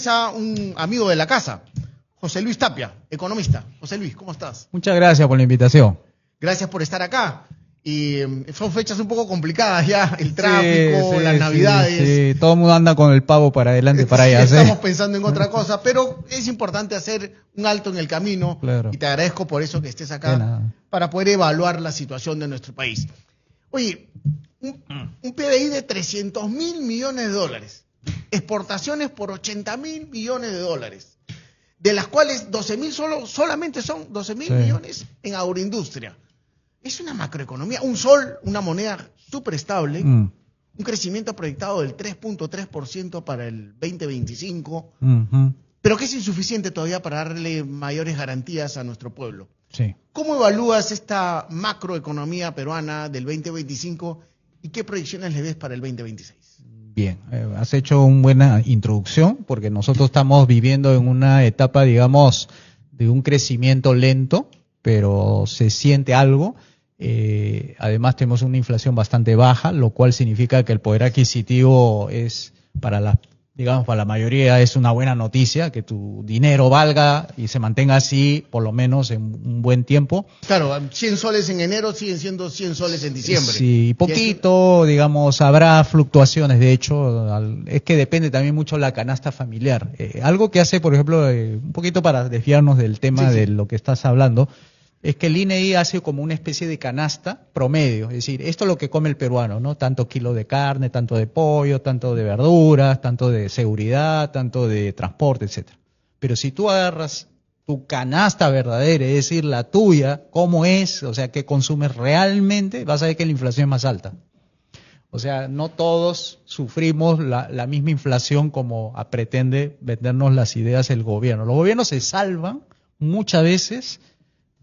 mesa un amigo de la casa, José Luis Tapia, economista. José Luis, ¿cómo estás? Muchas gracias por la invitación. Gracias por estar acá. Y son fechas un poco complicadas ya, el tráfico, las navidades. Sí, todo el mundo anda con el pavo para adelante, para allá. Estamos pensando en otra cosa, pero es importante hacer un alto en el camino. Claro. Y te agradezco por eso que estés acá, para poder evaluar la situación de nuestro país. Oye, un PBI de 300.000 millones de dólares, exportaciones por 80.000 millones de dólares, de las cuales 12.000 solamente son 12.000 millones en agroindustria. Es una macroeconomía, un sol, una moneda súper estable, un crecimiento proyectado del 3.3% para el 2025, pero que es insuficiente todavía para darle mayores garantías a nuestro pueblo. Sí. ¿Cómo evalúas esta macroeconomía peruana del 2025 y qué proyecciones le ves para el 2026? Bien, has hecho una buena introducción porque nosotros estamos viviendo en una etapa, digamos, de un crecimiento lento, pero se siente algo. Además tenemos una inflación bastante baja, lo cual significa que el poder adquisitivo es para la mayoría es una buena noticia, que tu dinero valga y se mantenga así por lo menos en un buen tiempo. Claro, 100 soles en enero siguen siendo 100 soles en diciembre. Sí, poquito, digamos, habrá fluctuaciones, de hecho, es que depende también mucho la canasta familiar. Algo que hace, por ejemplo, un poquito para desviarnos del tema de lo que estás hablando, es que el INEI hace como una especie de canasta promedio, es decir, esto es lo que come el peruano, ¿no? Tanto kilo de carne, tanto de pollo, tanto de verduras, tanto de seguridad, tanto de transporte, etcétera. Pero si tú agarras tu canasta verdadera, es decir, la tuya, cómo es, o sea, qué consumes realmente, vas a ver que la inflación es más alta. O sea, no todos sufrimos la misma inflación como pretende vendernos las ideas el gobierno. Los gobiernos se salvan muchas veces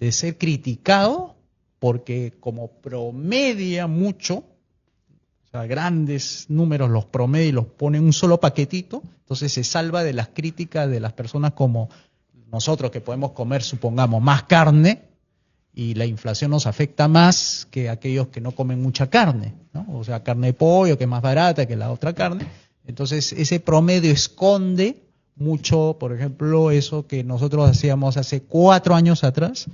de ser criticado porque como promedia mucho, o sea, grandes números los promedia y los pone en un solo paquetito, entonces se salva de las críticas de las personas como nosotros que podemos comer, supongamos, más carne y la inflación nos afecta más que aquellos que no comen mucha carne, ¿no? O sea, carne de pollo que es más barata que la otra carne. Entonces ese promedio esconde mucho, por ejemplo, eso que nosotros hacíamos hace 4 años atrás,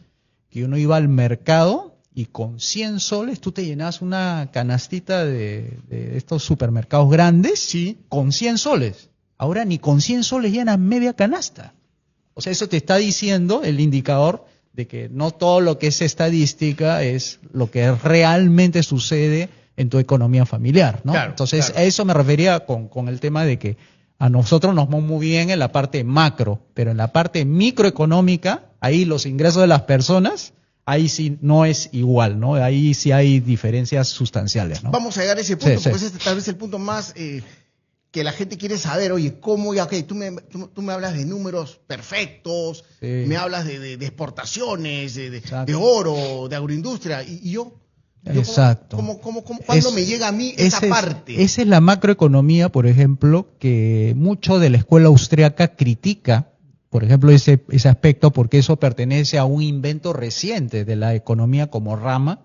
que uno iba al mercado y con 100 soles tú te llenabas una canastita de estos supermercados grandes, con 100 soles. Ahora ni con 100 soles llenas media canasta. O sea, eso te está diciendo el indicador de que no todo lo que es estadística es lo que realmente sucede en tu economía familiar, ¿no? Claro, entonces, a eso me refería con el tema de que a nosotros nos vamos muy bien en la parte macro, pero en la parte microeconómica, ahí los ingresos de las personas, ahí sí no es igual, ¿no? Ahí sí hay diferencias sustanciales, ¿no? Vamos a llegar a ese punto, porque es tal vez el punto más que la gente quiere saber. Oye, ¿cómo? Ya, okay, tú me hablas de números perfectos, me hablas de exportaciones, de oro, de agroindustria, y yo... Exacto. ¿Cuándo me llega a mí esa parte? Esa es la macroeconomía, por ejemplo, que mucho de la escuela austriaca critica, por ejemplo, ese aspecto, porque eso pertenece a un invento reciente de la economía como rama,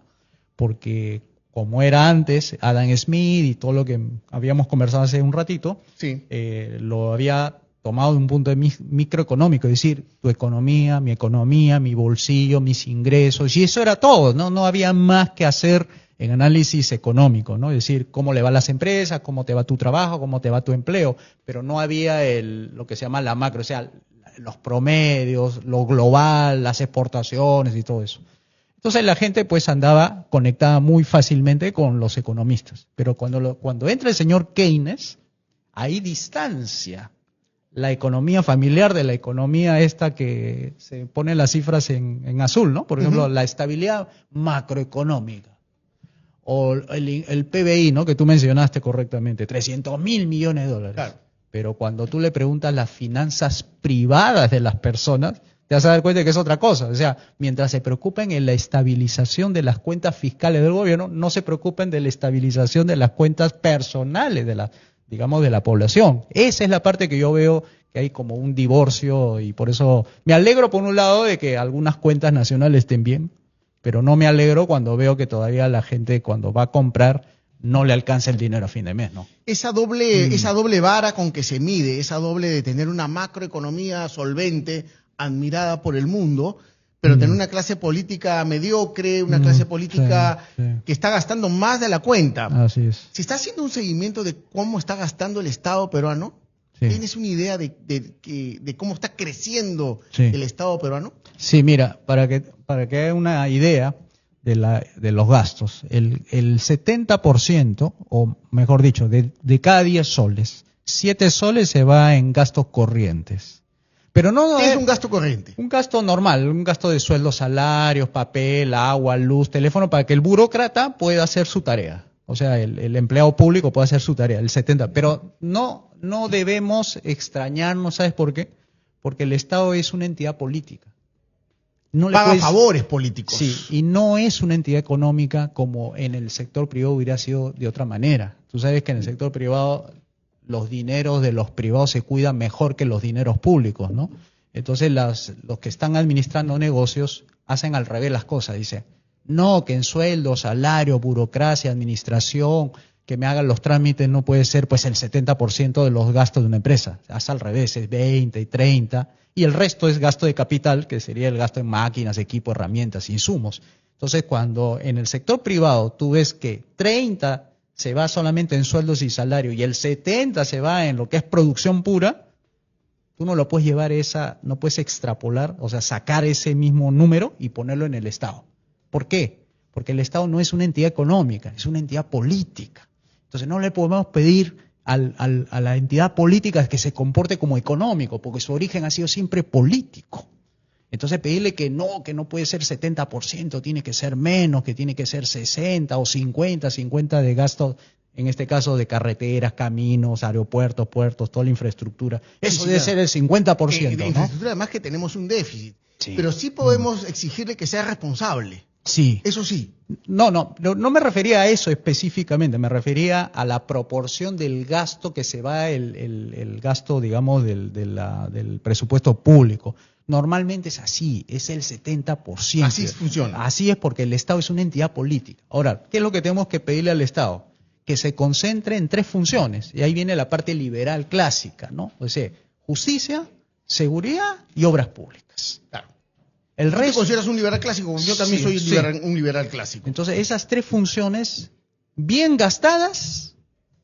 porque como era antes, Adam Smith y todo lo que habíamos conversado hace un ratito, lo había tomado de un punto de microeconómico, es decir, tu economía, mi bolsillo, mis ingresos, y eso era todo, no había más que hacer en análisis económico, ¿no? Es decir, cómo le va a las empresas, cómo te va tu trabajo, cómo te va tu empleo, pero no había lo que se llama la macro, o sea, los promedios, lo global, las exportaciones y todo eso. Entonces la gente pues andaba conectada muy fácilmente con los economistas, pero cuando entra el señor Keynes, hay distancia la economía familiar de la economía esta que se ponen las cifras en azul, ¿no? Por ejemplo, la estabilidad macroeconómica o el PBI, ¿no? Que tú mencionaste correctamente, 300.000 millones de dólares. Claro. Pero cuando tú le preguntas las finanzas privadas de las personas, te vas a dar cuenta de que es otra cosa. O sea, mientras se preocupen en la estabilización de las cuentas fiscales del gobierno, no se preocupen de la estabilización de las cuentas personales de la población. Esa es la parte que yo veo que hay como un divorcio, y por eso me alegro por un lado de que algunas cuentas nacionales estén bien, pero no me alegro cuando veo que todavía la gente cuando va a comprar no le alcanza el dinero a fin de mes, ¿no? Esa doble vara con que se mide, esa doble de tener una macroeconomía solvente, admirada por el mundo, pero tener una clase política mediocre, una clase política que está gastando más de la cuenta. Así es. ¿Se está haciendo un seguimiento de cómo está gastando el Estado peruano? Sí. ¿Tienes una idea de cómo está creciendo el Estado peruano? Sí, mira, para que haya una idea de los gastos, el 70%, o mejor dicho, de cada 10 soles, 7 soles se va en gastos corrientes. Pero no ¿Qué es un gasto corriente? Un gasto normal, un gasto de sueldos, salarios, papel, agua, luz, teléfono, para que el burócrata pueda hacer su tarea. O sea, el empleado público puede hacer su tarea, el 70%. Pero no debemos extrañarnos, ¿sabes por qué? Porque el Estado es una entidad política. Paga favores políticos. Sí, y no es una entidad económica como en el sector privado hubiera sido de otra manera. Tú sabes que en el sector privado los dineros de los privados se cuidan mejor que los dineros públicos, ¿no? Entonces los que están administrando negocios hacen al revés las cosas. Dice, no, que en sueldo, salario, burocracia, administración, que me hagan los trámites no puede ser pues el 70% de los gastos de una empresa. Haz al revés, es 20 y 30, y el resto es gasto de capital, que sería el gasto en máquinas, equipo, herramientas, insumos. Entonces, cuando en el sector privado tú ves que 30 se va solamente en sueldos y salario y el 70 se va en lo que es producción pura, tú no lo puedes llevar no puedes extrapolar, o sea, sacar ese mismo número y ponerlo en el Estado. ¿Por qué? Porque el Estado no es una entidad económica, es una entidad política. Entonces no le podemos pedir a la entidad política que se comporte como económico, porque su origen ha sido siempre político. Entonces pedirle que no puede ser 70%, tiene que ser menos, que tiene que ser 60 o 50 de gastos, en este caso de carreteras, caminos, aeropuertos, puertos, toda la infraestructura. Eso debe ser el 50%, ¿no? Infraestructura, además que tenemos un déficit. Sí. Pero sí podemos exigirle que sea responsable. Sí. Eso sí. No me refería a eso específicamente, me refería a la proporción del gasto que se va, el gasto, digamos, del presupuesto público. Normalmente es así, es el 70%. Así funciona. Así es porque el Estado es una entidad política. Ahora, ¿qué es lo que tenemos que pedirle al Estado? Que se concentre en 3 funciones. Y ahí viene la parte liberal clásica, ¿no? O sea, justicia, seguridad y obras públicas. Claro. El resto... ¿Tú consideras un liberal clásico? Yo también soy un liberal clásico. Entonces, esas 3 funciones bien gastadas,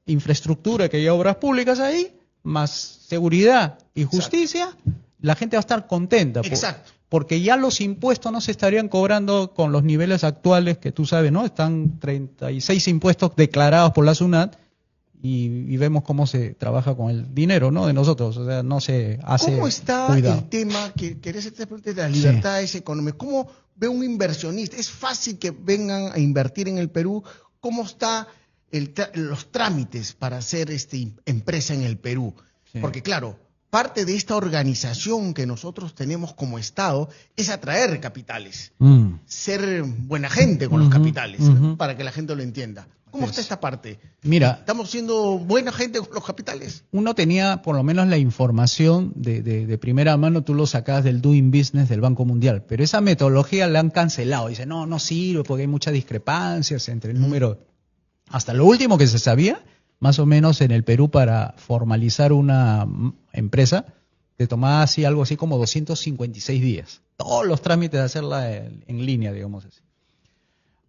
infraestructura que hay obras públicas ahí, más seguridad y justicia, la gente va a estar contenta. Exacto. Porque ya los impuestos no se estarían cobrando con los niveles actuales que tú sabes, ¿no? Están 36 impuestos declarados por la SUNAT y vemos cómo se trabaja con el dinero, ¿no? De nosotros, o sea, no se hace. ¿Cómo está cuidado. El tema que querés hacer de las libertades económicas? ¿Cómo ve un inversionista? ¿Es fácil que vengan a invertir en el Perú? ¿Cómo está los trámites para hacer empresa en el Perú? Sí. Porque claro, parte de esta organización que nosotros tenemos como Estado es atraer capitales, ser buena gente con los capitales, para que la gente lo entienda. ¿Cómo está esta parte? Mira, ¿estamos siendo buena gente con los capitales? Uno tenía por lo menos la información de primera mano, tú lo sacabas del Doing Business del Banco Mundial, pero esa metodología la han cancelado. Dice, no sirve porque hay muchas discrepancias entre el número. Hasta lo último que se sabía, más o menos en el Perú para formalizar una empresa, te tomaba algo así como 256 días. Todos los trámites de hacerla en línea, digamos así.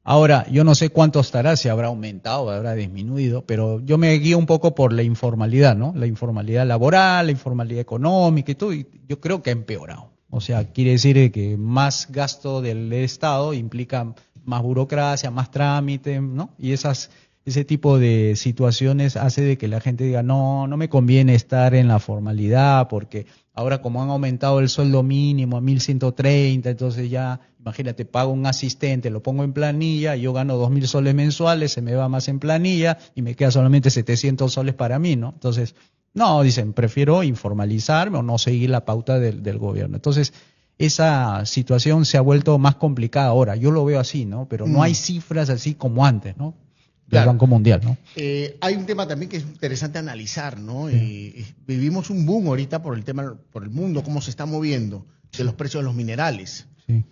Ahora, yo no sé cuánto estará, si habrá aumentado, habrá disminuido, pero yo me guío un poco por la informalidad, ¿no? La informalidad laboral, la informalidad económica y todo, y yo creo que ha empeorado. O sea, quiere decir que más gasto del Estado implica más burocracia, más trámite, ¿no? Y ese tipo de situaciones hace de que la gente diga, no me conviene estar en la formalidad, porque ahora como han aumentado el sueldo mínimo a 1.130, entonces ya, imagínate, pago un asistente, lo pongo en planilla, yo gano 2.000 soles mensuales, se me va más en planilla y me queda solamente 700 soles para mí, ¿no? Entonces, no, dicen, prefiero informalizarme o no seguir la pauta del gobierno. Entonces, esa situación se ha vuelto más complicada ahora, yo lo veo así, ¿no? Pero no hay cifras así como antes, ¿no? Del Banco Mundial, ¿no? Hay un tema también que es interesante analizar, ¿no? Vivimos un boom ahorita por el mundo, cómo se está moviendo, de los precios de los minerales. Sí.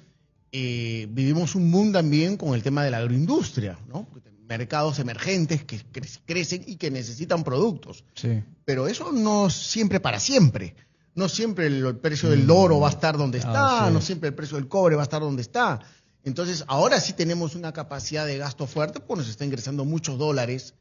Vivimos un boom también con el tema de la agroindustria, ¿no? mercados emergentes que crecen y que necesitan productos. Sí. Pero eso no siempre para siempre. No siempre el precio del oro va a estar donde está, no siempre el precio del cobre va a estar donde está. Entonces, ahora sí tenemos una capacidad de gasto fuerte porque nos está ingresando muchos dólares,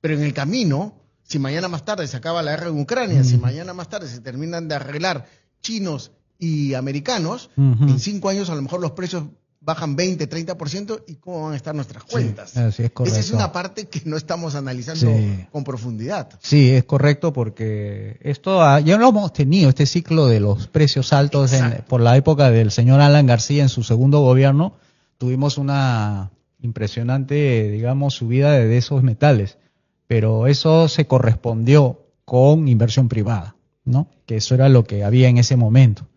pero en el camino, si mañana más tarde se acaba la guerra en Ucrania, si mañana más tarde se terminan de arreglar chinos y americanos, en 5 años a lo mejor los precios bajan 20, 30%, ¿y cómo van a estar nuestras cuentas? Sí, así es correcto. Esa es una parte que no estamos analizando con profundidad. Sí, es correcto, porque esto ya lo hemos tenido, este ciclo de los precios altos por la época del señor Alan García en su segundo gobierno. Tuvimos una impresionante, digamos, subida de esos metales, pero eso se correspondió con inversión privada, ¿no? Que eso era lo que había en ese momento.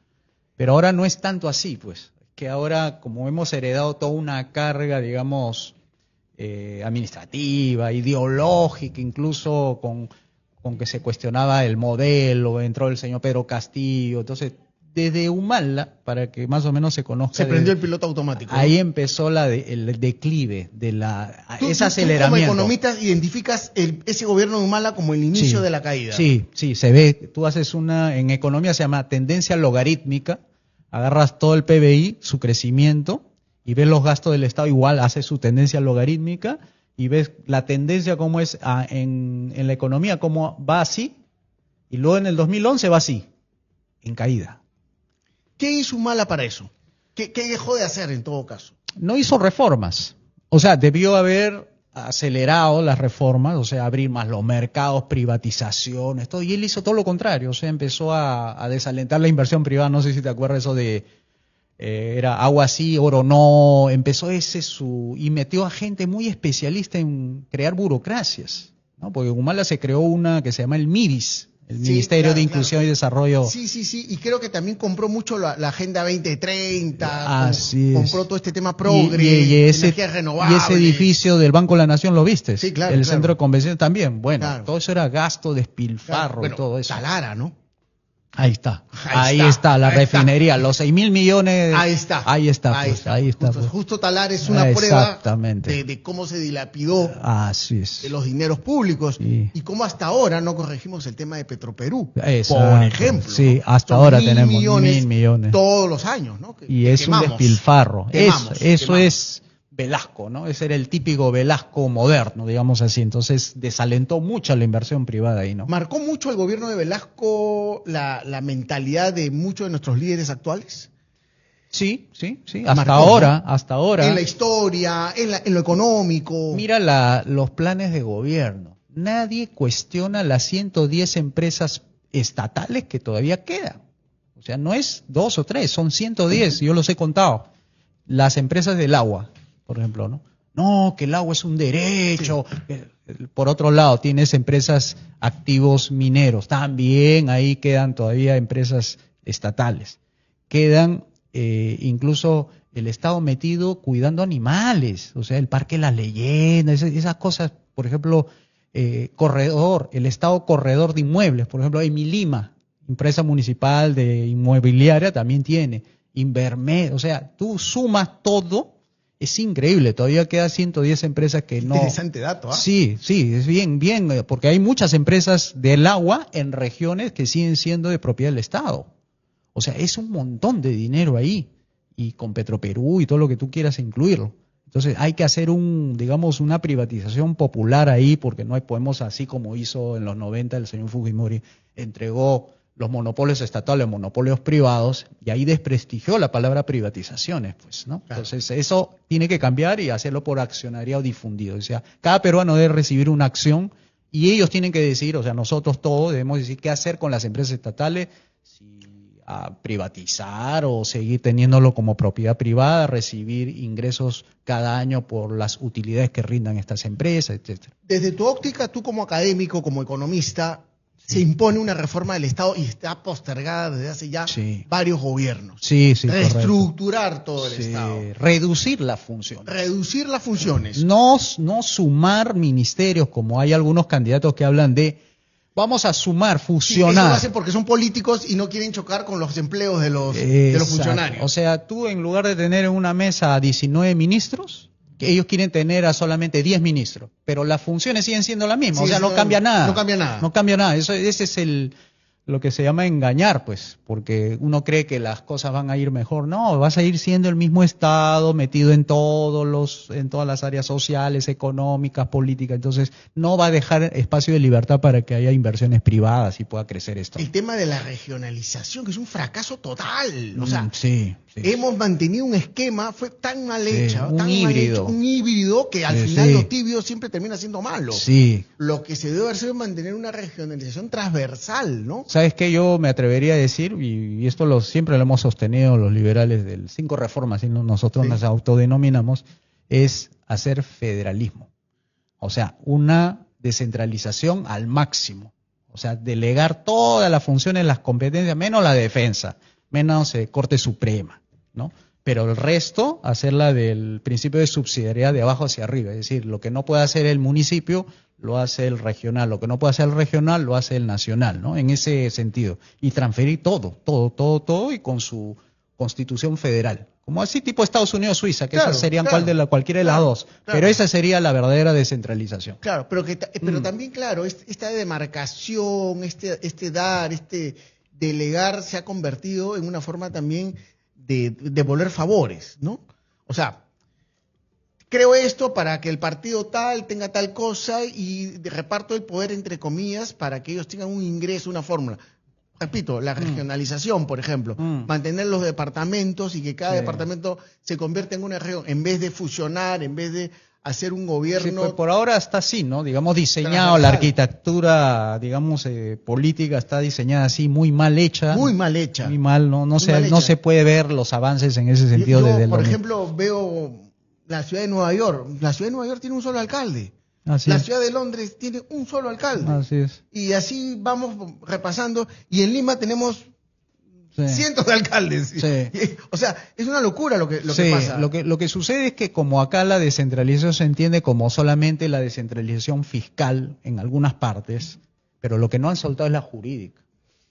Pero ahora no es tanto así, pues. Que ahora, como hemos heredado toda una carga, digamos, administrativa, ideológica, incluso con que se cuestionaba el modelo, entró el señor Pedro Castillo. Entonces, desde Humala, para que más o menos se conozca. Se prendió el piloto automático. Ahí empezó el declive de ese aceleramiento. Tú como economista identificas ese gobierno de Humala como el inicio de la caída. Sí, se ve. Tú haces en economía se llama tendencia logarítmica. Agarras todo el PBI, su crecimiento, y ves los gastos del Estado, igual hace su tendencia logarítmica, y ves la tendencia como es en la economía, cómo va así, y luego en el 2011 va así, en caída. ¿Qué hizo Humala para eso? ¿Qué dejó de hacer en todo caso? No hizo reformas. O sea, debió haber acelerado las reformas, o sea, abrir más los mercados, privatizaciones, todo, y él hizo todo lo contrario, o sea, empezó a desalentar la inversión privada. No sé si te acuerdas eso de era agua sí, oro no, empezó y metió a gente muy especialista en crear burocracias, ¿no? Porque en Humala se creó una que se llama el MIDIS, el Ministerio de Inclusión y Desarrollo. Sí, y creo que también compró mucho la Agenda 2030, Así compró todo este tema progre, energías renovables. Y ese edificio del Banco de la Nación, ¿lo viste? Sí, claro. El centro de convención también, bueno, todo eso era gasto, despilfarro y todo eso. Talara, ¿no? Ahí está, la refinería, los 6.000 millones. Ahí está. Justo Talar es una prueba de cómo se dilapidó de los dineros públicos y cómo hasta ahora no corregimos el tema de Petroperú, por ejemplo. Sí, ¿no? Hasta ahora tenemos 1.000 millones. Todos los años, ¿no? Y es un despilfarro. Eso es Velasco, ¿no? Ese era el típico Velasco moderno, digamos así. Entonces desalentó mucho la inversión privada ahí, ¿no? ¿Marcó mucho el gobierno de Velasco la mentalidad de muchos de nuestros líderes actuales? Sí. Hasta ahora. En la historia, en lo económico. Mira los planes de gobierno. Nadie cuestiona las 110 empresas estatales que todavía quedan. O sea, no es 2 o 3, son 110, yo los he contado. Las empresas del agua, por ejemplo, ¿no? No, que el agua es un derecho. Sí. Por otro lado, tienes empresas activos mineros. También ahí quedan todavía empresas estatales. Quedan incluso el Estado metido cuidando animales. O sea, el Parque Las Leyendas, esas cosas. Por ejemplo, el Estado corredor de inmuebles. Por ejemplo, Emilima, empresa municipal de inmobiliaria, también tiene. Invermed. O sea, tú sumas todo. Es increíble, todavía quedan 110 empresas que no... Interesante dato, ¿ah? Sí, es bien, porque hay muchas empresas del agua en regiones que siguen siendo de propiedad del Estado. O sea, es un montón de dinero ahí, y con Petroperú y todo lo que tú quieras incluirlo. Entonces hay que hacer una privatización popular ahí, porque no podemos, así como hizo en los 90 el señor Fujimori, entregó los monopolios estatales, monopolios privados, y ahí desprestigió la palabra privatizaciones, pues, ¿no? Claro. Entonces, eso tiene que cambiar y hacerlo por accionariado difundido. O sea, cada peruano debe recibir una acción y ellos tienen que decir, o sea, nosotros todos debemos decir qué hacer con las empresas estatales, si privatizar o seguir teniéndolo como propiedad privada, recibir ingresos cada año por las utilidades que rindan estas empresas, etcétera. Desde tu óptica, tú como académico, como economista, se impone una reforma del Estado y está postergada desde hace ya varios gobiernos. Sí, reestructurar todo el Estado. Reducir las funciones. No sumar ministerios, como hay algunos candidatos que hablan de vamos a sumar, fusionar. Eso lo hacen porque son políticos y no quieren chocar con los empleos de los funcionarios. O sea, tú en lugar de tener en una mesa a 19 ministros, que ellos quieren tener a solamente 10 ministros, pero las funciones siguen siendo las mismas, Sí, o sea, no cambia nada. No cambia nada. No cambia nada, ese es lo que se llama engañar, pues, porque uno cree que las cosas van a ir mejor. No, vas a ir siendo el mismo Estado, metido en todas las áreas sociales, económicas, políticas. Entonces, no va a dejar espacio de libertad para que haya inversiones privadas y pueda crecer esto. El tema de la regionalización, que es un fracaso total. O sea, sí. hemos mantenido un esquema, fue tan mal hecho, un tan híbrido. mal hecho, un híbrido que al final lo tibio siempre termina siendo malo. Sí. Lo que se debe hacer es mantener una regionalización transversal, ¿no? ¿Sabes qué? Yo me atrevería a decir, y esto siempre lo hemos sostenido los liberales del 5 reformas, y nosotros nos autodenominamos, es hacer federalismo. O sea, una descentralización al máximo. O sea, delegar todas las funciones, las competencias, menos la defensa, menos Corte Suprema, ¿no? Pero el resto, hacerla del principio de subsidiariedad de abajo hacia arriba. Es decir, lo que no puede hacer el municipio, lo hace el regional. Lo que no puede hacer el regional, lo hace el nacional, ¿no? En ese sentido. Y transferir todo, y con su constitución federal. Como así tipo Estados Unidos, Suiza, que esas serían cualquiera de las dos. Claro. Pero esa sería la verdadera descentralización. Claro, pero también, claro, esta demarcación, este delegar se ha convertido en una forma también de devolver favores, ¿no? O sea, creo esto para que el partido tal tenga tal cosa y reparto el poder entre comillas para que ellos tengan un ingreso, una fórmula. Repito, la regionalización, por ejemplo, mantener los departamentos y que cada departamento se convierta en una región, en vez de fusionar, en vez de hacer un gobierno. Sí, pues por ahora está así, ¿no? Digamos, diseñado, la arquitectura, digamos, política está diseñada así, muy mal hecha. Muy mal hecha. Muy mal, no se puede ver los avances en ese sentido. Por ejemplo, veo la ciudad de Nueva York. La ciudad de Nueva York tiene un solo alcalde. La ciudad de Londres tiene un solo alcalde. Así es. Y así vamos repasando. Y en Lima tenemos cientos de alcaldes. Sí. O sea, es una locura lo que pasa. Lo que sucede es que como acá la descentralización se entiende como solamente la descentralización fiscal en algunas partes, pero lo que no han soltado es la jurídica.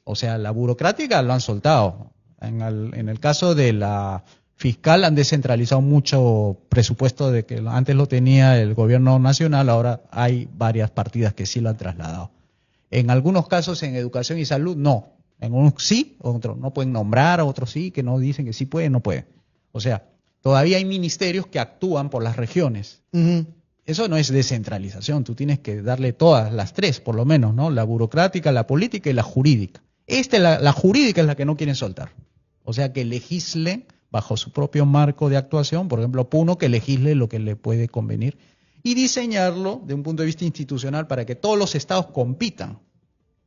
O sea, la burocrática lo han soltado. En el caso de la fiscal han descentralizado mucho presupuesto de que antes lo tenía el gobierno nacional, ahora hay varias partidas que sí lo han trasladado. En algunos casos en educación y salud no, en unos sí, otros no pueden nombrar, otros sí, que no dicen que sí pueden, no pueden. O sea, todavía hay ministerios que actúan por las regiones. Eso no es descentralización, tú tienes que darle todas, las tres por lo menos, ¿no? La burocrática, la política y la jurídica. La jurídica es la que no quieren soltar. O sea, que legisle bajo su propio marco de actuación, por ejemplo, Puno, que legisle lo que le puede convenir, y diseñarlo de un punto de vista institucional para que todos los estados compitan.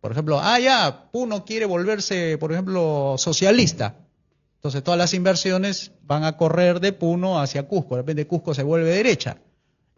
Por ejemplo, Puno quiere volverse, por ejemplo, socialista. Entonces todas las inversiones van a correr de Puno hacia Cusco. De repente Cusco se vuelve derecha.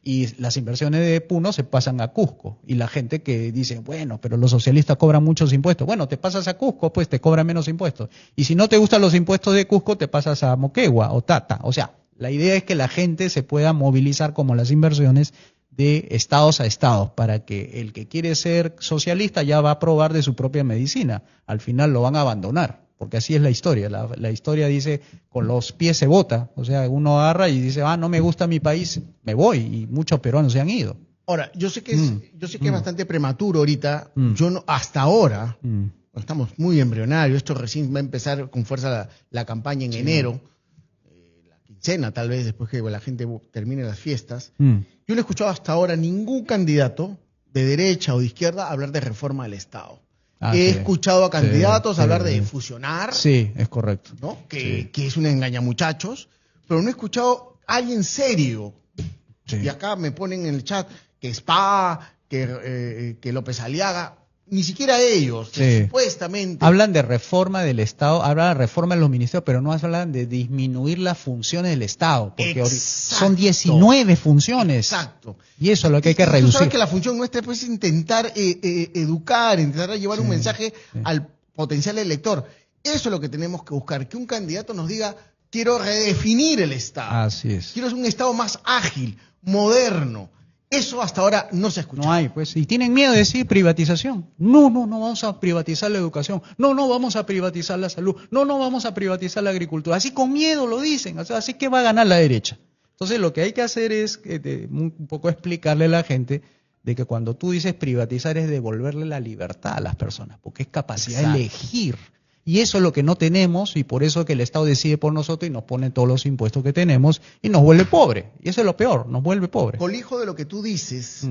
Y las inversiones de Puno se pasan a Cusco. Y la gente que dice, bueno, pero los socialistas cobran muchos impuestos. Bueno, te pasas a Cusco, pues te cobran menos impuestos. Y si no te gustan los impuestos de Cusco, te pasas a Moquegua o Tata. O sea, la idea es que la gente se pueda movilizar como las inversiones de estados a estados, para que el que quiere ser socialista ya va a probar de su propia medicina. Al final lo van a abandonar. Porque así es la historia. La historia dice, con los pies se vota. O sea, uno agarra y dice, no me gusta mi país, me voy. Y muchos peruanos se han ido. Ahora, yo sé que es bastante prematuro ahorita. Yo no, hasta ahora, estamos muy embrionarios. Esto recién va a empezar con fuerza la campaña en enero. La quincena, tal vez, después que la gente termine las fiestas. Yo no he escuchado hasta ahora ningún candidato de derecha o de izquierda hablar de reforma del Estado. He escuchado a candidatos hablar de fusionar. Sí, es correcto. ¿No? Que es una engañamuchachos, pero no he escuchado a alguien serio. Sí. Y acá me ponen en el chat que Spa, que López Aliaga, ni siquiera ellos, supuestamente. Hablan de reforma del Estado, hablan de reforma de los ministerios, pero no hablan de disminuir las funciones del Estado, porque son 19 funciones. Exacto. Y eso es lo que hay que reducir. Tú sabes que la función nuestra es intentar educar, intentar llevar un mensaje al potencial elector. Eso es lo que tenemos que buscar, que un candidato nos diga, quiero redefinir el Estado. Así es. Quiero un Estado más ágil, moderno. Eso hasta ahora no se ha escuchado. No hay, pues. Y tienen miedo de decir privatización. No vamos a privatizar la educación. No vamos a privatizar la salud. No vamos a privatizar la agricultura. Así con miedo lo dicen. O sea, así que va a ganar la derecha. Entonces lo que hay que hacer es un poco explicarle a la gente de que cuando tú dices privatizar es devolverle la libertad a las personas, porque es capacidad de elegir. Y eso es lo que no tenemos, y por eso que el Estado decide por nosotros y nos pone todos los impuestos que tenemos y nos vuelve pobre. Y eso es lo peor, nos vuelve pobre. Colijo de lo que tú dices,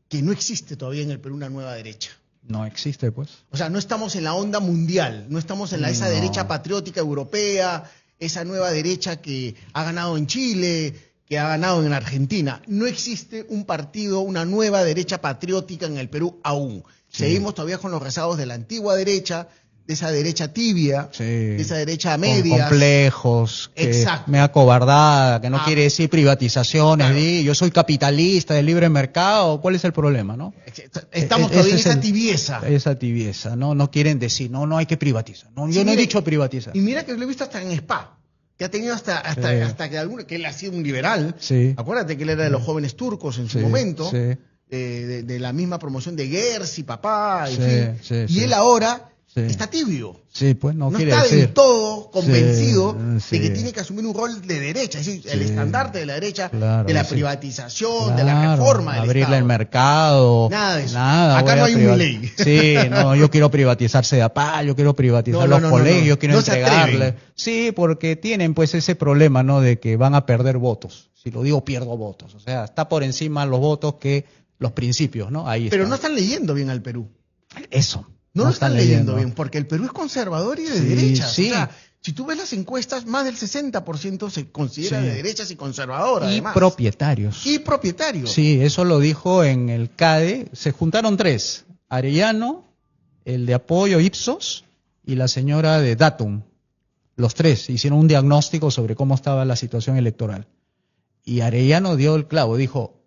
que no existe todavía en el Perú una nueva derecha. No existe, pues. O sea, no estamos en la onda mundial, no estamos en esa derecha patriótica europea, esa nueva derecha que ha ganado en Chile, que ha ganado en Argentina. No existe un partido, una nueva derecha patriótica en el Perú aún. Sí. Seguimos todavía con los rezagos de la antigua derecha, de esa derecha tibia, de esa derecha a medias. Con complejos, me acobardada, que no quiere decir privatizaciones. Claro. Yo soy capitalista, de libre mercado. ¿Cuál es el problema, no? Estamos todavía en esa tibieza. Esa tibieza, ¿no? No quieren decir, no hay que privatizar. No, yo no he dicho privatizar. Y mira que lo he visto hasta en Spa, que ha tenido hasta que él ha sido un liberal. Sí. Acuérdate que él era de los jóvenes turcos en su momento, de la misma promoción de Gersi, papá, en fin. Y él ahora está tibio. Sí, pues no quiere está decir. del todo convencido de que tiene que asumir un rol de derecha, es decir, el estandarte de la derecha, de la privatización, de la reforma del abrirle Estado. el mercado. Nada de eso. Nada, acá no hay una ley. Sí, no, yo quiero privatizar Sedapal, yo quiero privatizar los colegios, yo quiero entregarle. Sí, porque tienen pues ese problema, ¿no? De que van a perder votos. Si lo digo, pierdo votos. O sea, está por encima los votos que los principios, ¿no? Ahí Pero está. no están leyendo bien al Perú. Eso. No lo están leyendo bien, porque el Perú es conservador y de derechas. Sí. O sea, si tú ves las encuestas, más del 60% se considera de derechas y conservador, además. Propietarios. Y propietarios. Sí, eso lo dijo en el CADE. Se juntaron tres. Arellano, el de apoyo Ipsos y la señora de Datum. Los tres hicieron un diagnóstico sobre cómo estaba la situación electoral. Y Arellano dio el clavo, dijo,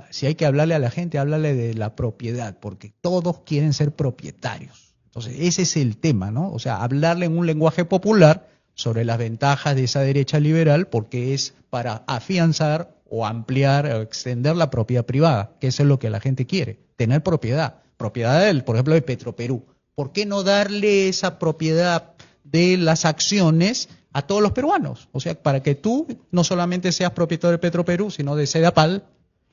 si hay que hablarle a la gente, háblale de la propiedad, porque todos quieren ser propietarios. Entonces, ese es el tema, ¿no? O sea, hablarle en un lenguaje popular sobre las ventajas de esa derecha liberal, porque es para afianzar o ampliar o extender la propiedad privada, que eso es lo que la gente quiere, tener propiedad. Propiedad, por ejemplo, de Petroperú. ¿Por qué no darle esa propiedad de las acciones a todos los peruanos? O sea, para que tú no solamente seas propietario de Petroperú, sino de Sedapal,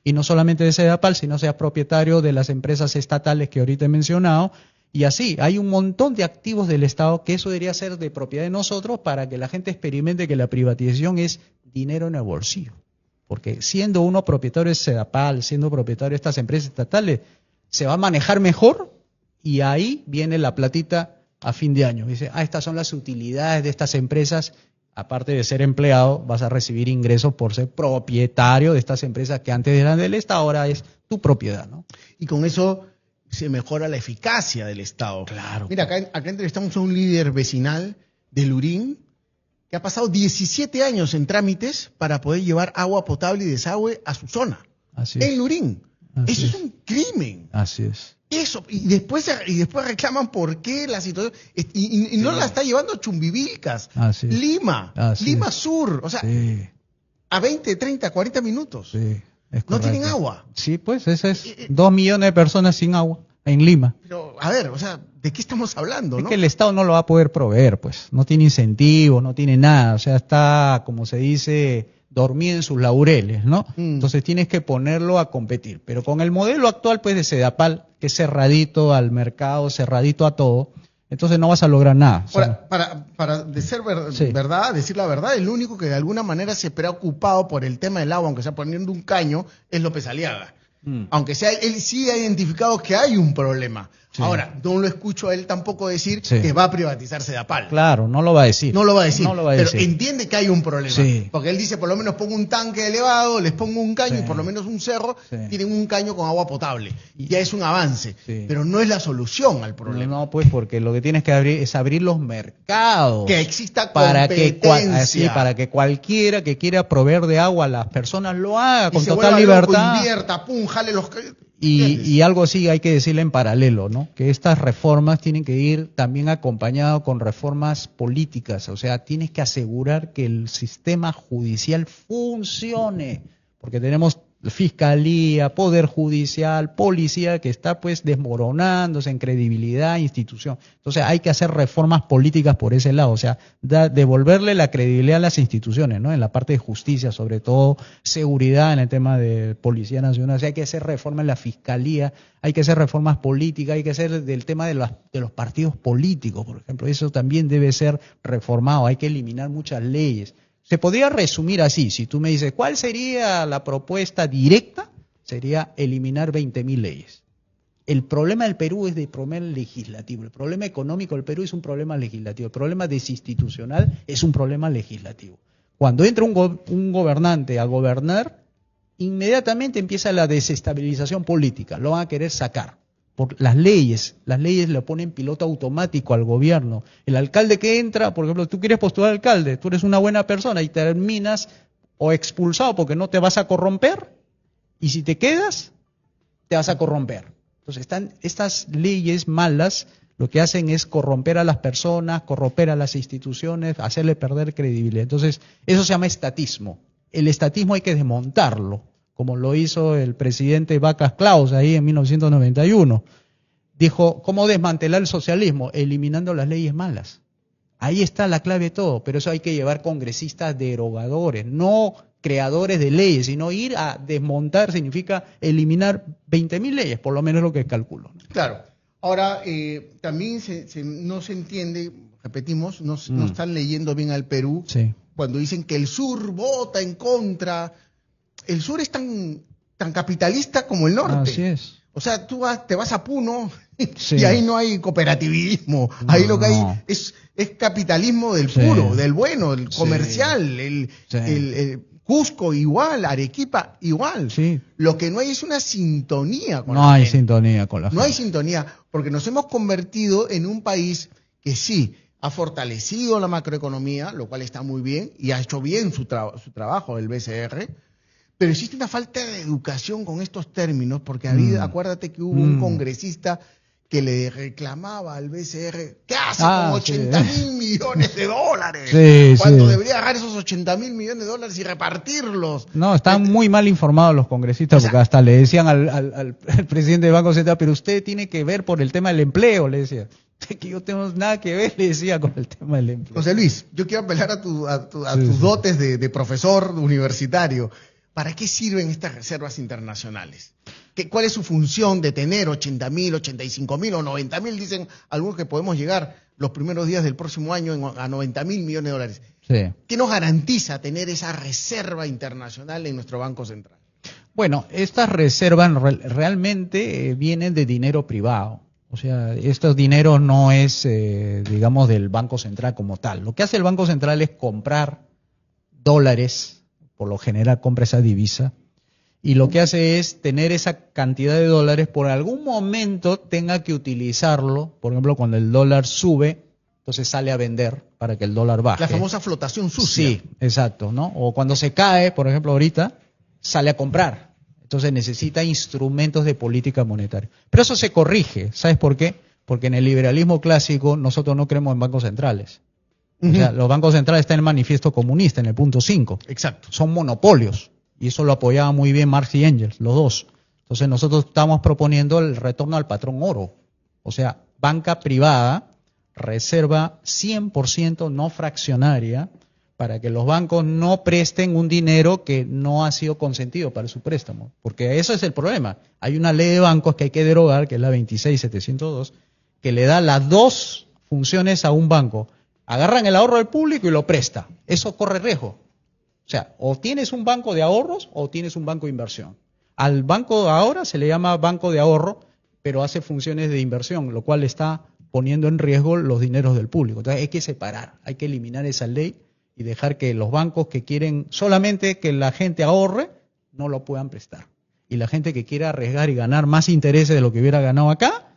y no solamente de Sedapal, sino seas propietario de las empresas estatales que ahorita he mencionado, y así, hay un montón de activos del Estado que eso debería ser de propiedad de nosotros para que la gente experimente que la privatización es dinero en el bolsillo. Porque siendo uno propietario de Sedapal, siendo propietario de estas empresas estatales, se va a manejar mejor y ahí viene la platita a fin de año. Dice, estas son las utilidades de estas empresas. Aparte de ser empleado, vas a recibir ingresos por ser propietario de estas empresas que antes eran del Estado, ahora es tu propiedad, ¿no? Y con eso se mejora la eficacia del Estado. Claro. Mira, acá entrevistamos a un líder vecinal de Lurín que ha pasado 17 años en trámites para poder llevar agua potable y desagüe a su zona. Así es. En Lurín. Eso es un crimen. Así es. Eso, y después reclaman por qué la situación, y no la está llevando Chumbivilcas, Lima, Lima Sur, o sea, a 20, 30, 40 minutos. Sí, no tienen agua. Sí, pues, ese es 2 millones de personas sin agua en Lima. Pero, a ver, o sea, ¿de qué estamos hablando? Es que el Estado no lo va a poder proveer, pues, no tiene incentivo, no tiene nada, o sea, está, como se dice, dormido en sus laureles, ¿no? Entonces tienes que ponerlo a competir. Pero con el modelo actual, pues, de Sedapal, que es cerradito al mercado, cerradito a todo, entonces no vas a lograr nada. Para decir la verdad, el único que de alguna manera se preocupado por el tema del agua, aunque sea poniendo un caño, es López Aliaga. Aunque sea, él sí ha identificado que hay un problema. Sí. Ahora, no lo escucho a él tampoco decir que va a privatizar Sedapal. Claro, no lo va a decir. No lo va a decir, pero entiende que hay un problema. Sí. Porque él dice, por lo menos pongo un tanque elevado, les pongo un caño y por lo menos un cerro, tienen un caño con agua potable. Y ya es un avance, pero no es la solución al problema. No, pues porque lo que tienes que abrir es abrir los mercados. Que exista competencia. Para que cualquiera que quiera proveer de agua a las personas lo haga con y total libertad. Invierta, pum, jale los... Y algo así hay que decirle en paralelo, ¿no? Que estas reformas tienen que ir también acompañado con reformas políticas, o sea, tienes que asegurar que el sistema judicial funcione, porque tenemos Fiscalía, Poder Judicial, Policía, que está pues desmoronándose en credibilidad, institución. Entonces hay que hacer reformas políticas por ese lado, o sea, devolverle la credibilidad a las instituciones, ¿no? En la parte de justicia, sobre todo seguridad, en el tema de Policía Nacional, o sea, hay que hacer reformas en la Fiscalía, hay que hacer reformas políticas, hay que hacer del tema de los partidos políticos, por ejemplo, eso también debe ser reformado, hay que eliminar muchas leyes. Se podría resumir así, si tú me dices, ¿cuál sería la propuesta directa? Sería eliminar 20.000 leyes. El problema del Perú es de problema legislativo, el problema económico del Perú es un problema legislativo, el problema desinstitucional es un problema legislativo. Cuando entra un gobernante a gobernar, inmediatamente empieza la desestabilización política, lo van a querer sacar. Por las leyes le ponen piloto automático al gobierno. El alcalde que entra, por ejemplo, tú quieres postular alcalde, tú eres una buena persona y terminas o expulsado porque no te vas a corromper, y si te quedas, te vas a corromper. Entonces estas leyes malas lo que hacen es corromper a las personas, corromper a las instituciones, hacerle perder credibilidad. Entonces eso se llama estatismo. El estatismo hay que desmontarlo, como lo hizo el presidente Václav Klaus ahí en 1991. Dijo, ¿cómo desmantelar el socialismo? Eliminando las leyes malas. Ahí está la clave de todo, pero eso hay que llevar congresistas derogadores, no creadores de leyes, sino ir a desmontar significa eliminar 20.000 leyes, por lo menos lo que calculo. Claro. Ahora, también no se entiende, repetimos, no están leyendo bien al Perú, sí, cuando dicen que el sur vota en contra. El sur es tan capitalista como el norte. Así es. O sea, te vas a Puno sí, y ahí no hay cooperativismo. No, ahí lo que hay es capitalismo del puro, sí, del bueno, el comercial, sí, el Cusco igual, Arequipa igual. Sí. Lo que no hay es una sintonía con la gente. No hay sintonía con la gente. No hay sintonía, porque nos hemos convertido en un país que sí ha fortalecido la macroeconomía, lo cual está muy bien, y ha hecho bien su trabajo el BCR. Pero existe una falta de educación con estos términos, porque acuérdate que hubo un congresista que le reclamaba al BCR, ¿qué hace con 80.000 millones de dólares? Sí, cuando debería agarrar esos 80.000 millones de dólares y repartirlos. No, están muy mal informados los congresistas, porque hasta le decían al presidente del Banco Central, pero usted tiene que ver por el tema del empleo, le decía. Que yo tengo nada que ver, le decía, con el tema del empleo. José Luis, yo quiero apelar a tus dotes de profesor universitario. ¿Para qué sirven estas reservas internacionales? ¿Cuál es su función de tener 80.000, 85.000 o 90.000? Dicen algunos que podemos llegar los primeros días del próximo año a 90.000 millones de dólares. Sí. ¿Qué nos garantiza tener esa reserva internacional en nuestro Banco Central? Bueno, estas reservas realmente vienen de dinero privado. O sea, estos dineros no es, digamos, del Banco Central como tal. Lo que hace el Banco Central es comprar dólares, por lo general compra esa divisa, y lo que hace es tener esa cantidad de dólares, por algún momento tenga que utilizarlo, por ejemplo, cuando el dólar sube, entonces sale a vender para que el dólar baje. La famosa flotación sucia. Sí, exacto, ¿no? O cuando se cae, por ejemplo, ahorita, sale a comprar. Entonces necesita instrumentos de política monetaria. Pero eso se corrige, ¿sabes por qué? Porque en el liberalismo clásico nosotros no creemos en bancos centrales. O sea, los bancos centrales están en el manifiesto comunista, en el punto 5. Exacto. Son monopolios. Y eso lo apoyaba muy bien Marx y Engels, los dos. Entonces nosotros estamos proponiendo el retorno al patrón oro. O sea, banca privada, reserva 100% no fraccionaria, para que los bancos no presten un dinero que no ha sido consentido para su préstamo. Porque eso es el problema. Hay una ley de bancos que hay que derogar, que es la 26702, que le da las dos funciones a un banco. Agarran el ahorro del público y lo presta. Eso corre riesgo. O sea, o tienes un banco de ahorros o tienes un banco de inversión. Al banco ahora se le llama banco de ahorro, pero hace funciones de inversión, lo cual está poniendo en riesgo los dineros del público. Entonces hay que separar, hay que eliminar esa ley y dejar que los bancos que quieren solamente que la gente ahorre, no lo puedan prestar. Y la gente que quiera arriesgar y ganar más intereses de lo que hubiera ganado acá,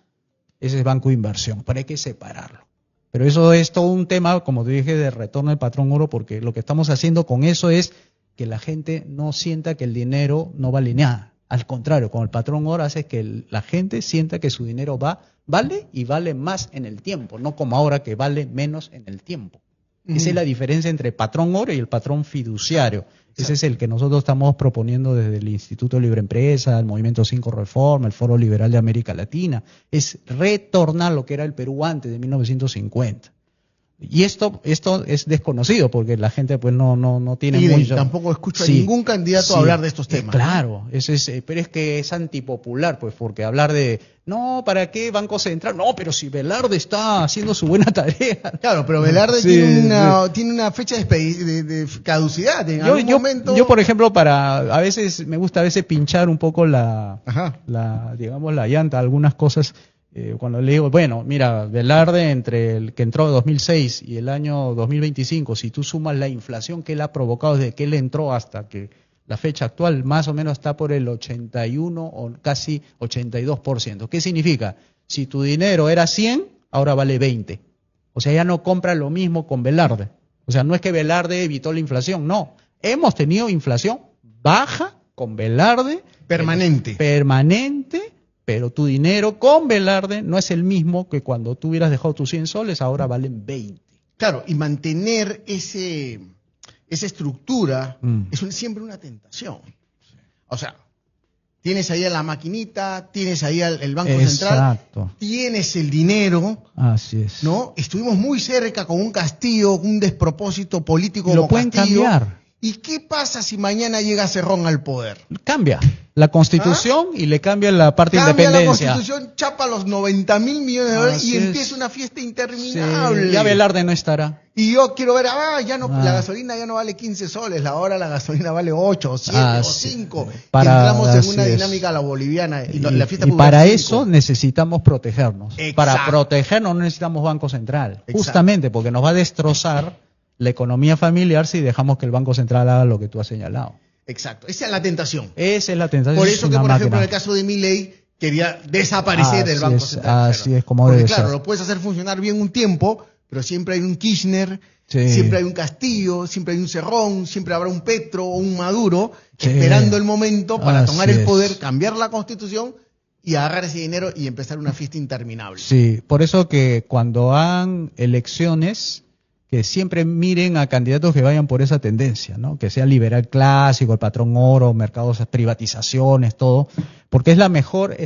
ese es banco de inversión. Pero hay que separarlo. Pero eso es todo un tema, como te dije, de retorno al patrón oro, porque lo que estamos haciendo con eso es que la gente no sienta que el dinero no vale nada. Al contrario, con el patrón oro hace que la gente sienta que su dinero vale y vale más en el tiempo, no como ahora que vale menos en el tiempo. Esa es la diferencia entre el patrón oro y el patrón fiduciario. Ese es el que nosotros estamos proponiendo desde el Instituto de Libre Empresa, el Movimiento 5 Reforma, el Foro Liberal de América Latina. Es retornar lo que era el Perú antes de 1950. Y esto es desconocido porque la gente pues no tiene mucho. Tampoco escucho a ningún candidato hablar de estos temas. Claro, pero es que es antipopular, pues, porque hablar de no, ¿para qué Banco Central? No, pero si Velarde está haciendo su buena tarea. Claro, pero Velarde tiene una fecha de caducidad en algún momento. Yo, por ejemplo, a veces me gusta pinchar un poco digamos la llanta, algunas cosas. Cuando le digo, bueno, mira, Velarde entre el que entró en 2006 y el año 2025, si tú sumas la inflación que él ha provocado desde que él entró hasta que la fecha actual, más o menos está por el 81 o casi 82%. ¿Qué significa? Si tu dinero era 100, ahora vale 20. O sea, ya no compra lo mismo con Velarde. O sea, no es que Velarde evitó la inflación, no. Hemos tenido inflación baja con Velarde. Permanente. Pero tu dinero con Velarde no es el mismo que cuando tú hubieras dejado tus 100 soles, ahora valen 20. Claro, y mantener esa estructura es siempre una tentación. O sea, tienes ahí a la maquinita, tienes ahí el Banco Central, tienes el dinero. Así es. ¿No? Estuvimos muy cerca con un Castillo, un despropósito político como Castillo. Lo pueden cambiar. ¿Y qué pasa si mañana llega Cerrón al poder? Cambia la Constitución y le cambia la parte de independencia. Cambia la Constitución, chapa los 90.000 millones de dólares y empieza una fiesta interminable. Sí, ya Velarde no estará. Y yo quiero ver, la gasolina ya no vale 15 soles, ahora la gasolina vale 8, o 7, o 5. Entramos en una dinámica a la boliviana. Y la fiesta para eso necesitamos protegernos. Exacto. Para protegernos no necesitamos Banco Central. Exacto. Justamente porque nos va a destrozar la economía familiar si dejamos que el Banco Central haga lo que tú has señalado. Exacto, esa es la tentación. Esa es la tentación. Por eso que, por ejemplo, en el caso de Milei, quería desaparecer del Banco Central. Así es como debe ser. Porque claro, lo puedes hacer funcionar bien un tiempo, pero siempre hay un Kirchner, siempre hay un Castillo, siempre hay un Cerrón, siempre habrá un Petro o un Maduro, esperando el momento para tomar el poder, cambiar la Constitución y agarrar ese dinero y empezar una fiesta interminable. Sí, por eso que cuando hagan elecciones, que siempre miren a candidatos que vayan por esa tendencia, ¿no? Que sea liberal clásico, el patrón oro, mercados, privatizaciones, todo, porque es la mejor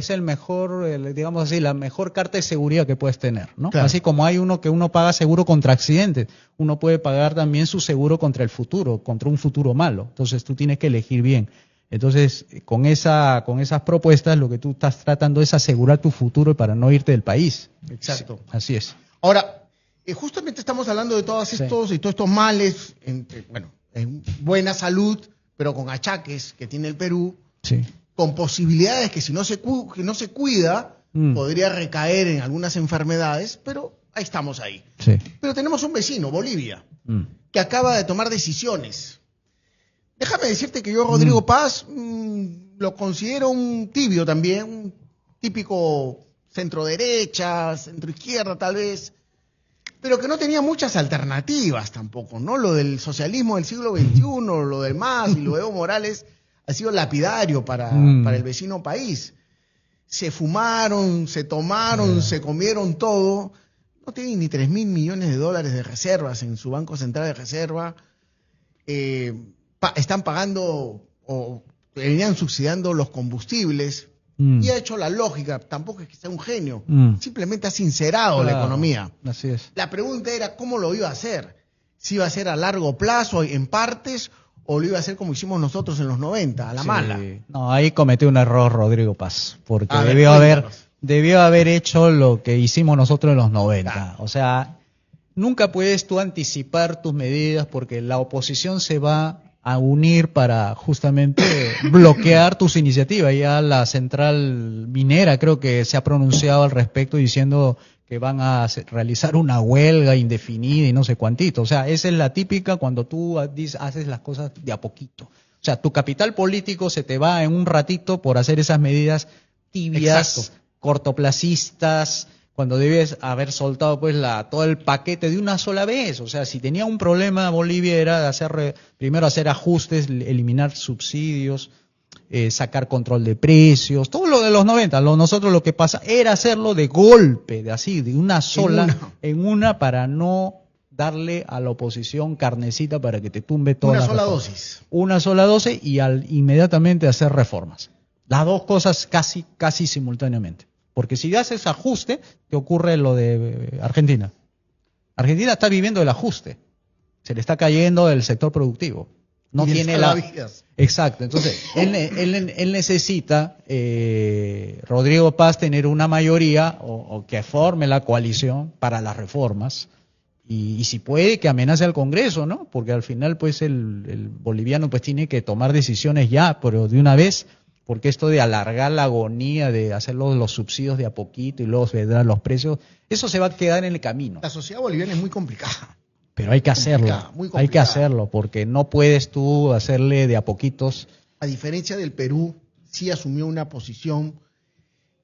carta de seguridad que puedes tener, ¿no? Claro. Así como hay uno que uno paga seguro contra accidentes, uno puede pagar también su seguro contra el futuro, contra un futuro malo. Entonces tú tienes que elegir bien. Entonces, con esas propuestas, lo que tú estás tratando es asegurar tu futuro para no irte del país. Exacto. Sí, así es. Ahora, justamente estamos hablando de todos estos males, en buena salud, pero con achaques que tiene el Perú, con posibilidades que si no se cuida, podría recaer en algunas enfermedades, pero ahí estamos ahí. Sí. Pero tenemos un vecino, Bolivia, que acaba de tomar decisiones. Déjame decirte que yo, Rodrigo Paz, lo considero un tibio también, un típico centro-derecha, centro-izquierda tal vez, pero que no tenía muchas alternativas tampoco, ¿no? Lo del socialismo del siglo XXI, lo del MAS y lo de Evo Morales ha sido lapidario para el vecino país. Se fumaron, se tomaron, se comieron todo. No tienen ni 3.000 millones de dólares de reservas en su Banco Central de Reserva. Están pagando o venían subsidiando los combustibles. Y ha hecho la lógica, tampoco es que sea un genio, simplemente ha sincerado la economía. Así es. La pregunta era cómo lo iba a hacer, si iba a ser a largo plazo, en partes, o lo iba a hacer como hicimos nosotros en los 90, a la mala. No, ahí cometió un error Rodrigo Paz, porque debió haber hecho lo que hicimos nosotros en los 90. Claro. O sea, nunca puedes tú anticipar tus medidas porque la oposición se va a unir para justamente bloquear tus iniciativas. Ya la central minera creo que se ha pronunciado al respecto diciendo que van a realizar una huelga indefinida y no sé cuántito. O sea, esa es la típica cuando tú haces las cosas de a poquito. O sea, tu capital político se te va en un ratito por hacer esas medidas tibias, cortoplacistas, cuando debes haber soltado pues todo el paquete de una sola vez. O sea, si tenía un problema Bolivia era de primero hacer ajustes, eliminar subsidios, sacar control de precios, todo lo de los 90. Nosotros lo que pasa era hacerlo de golpe, de una sola, en una para no darle a la oposición carnecita para que te tumbe toda una sola dosis. Una sola dosis y inmediatamente hacer reformas. Las dos cosas casi simultáneamente. Porque si haces ajuste, te ocurre lo de Argentina. Argentina está viviendo el ajuste. Se le está cayendo el sector productivo. No tiene Exacto. Entonces, él necesita, Rodrigo Paz, tener una mayoría o que forme la coalición para las reformas. Y si puede, que amenace al Congreso, ¿no? Porque al final, pues, el boliviano pues tiene que tomar decisiones ya, pero de una vez. Porque esto de alargar la agonía, de hacer los subsidios de a poquito y luego vendrán los precios, eso se va a quedar en el camino. La sociedad boliviana es muy complicada. Pero hay que hacerlo, hay que hacerlo, porque no puedes tú hacerle de a poquitos. A diferencia del Perú, sí asumió una posición,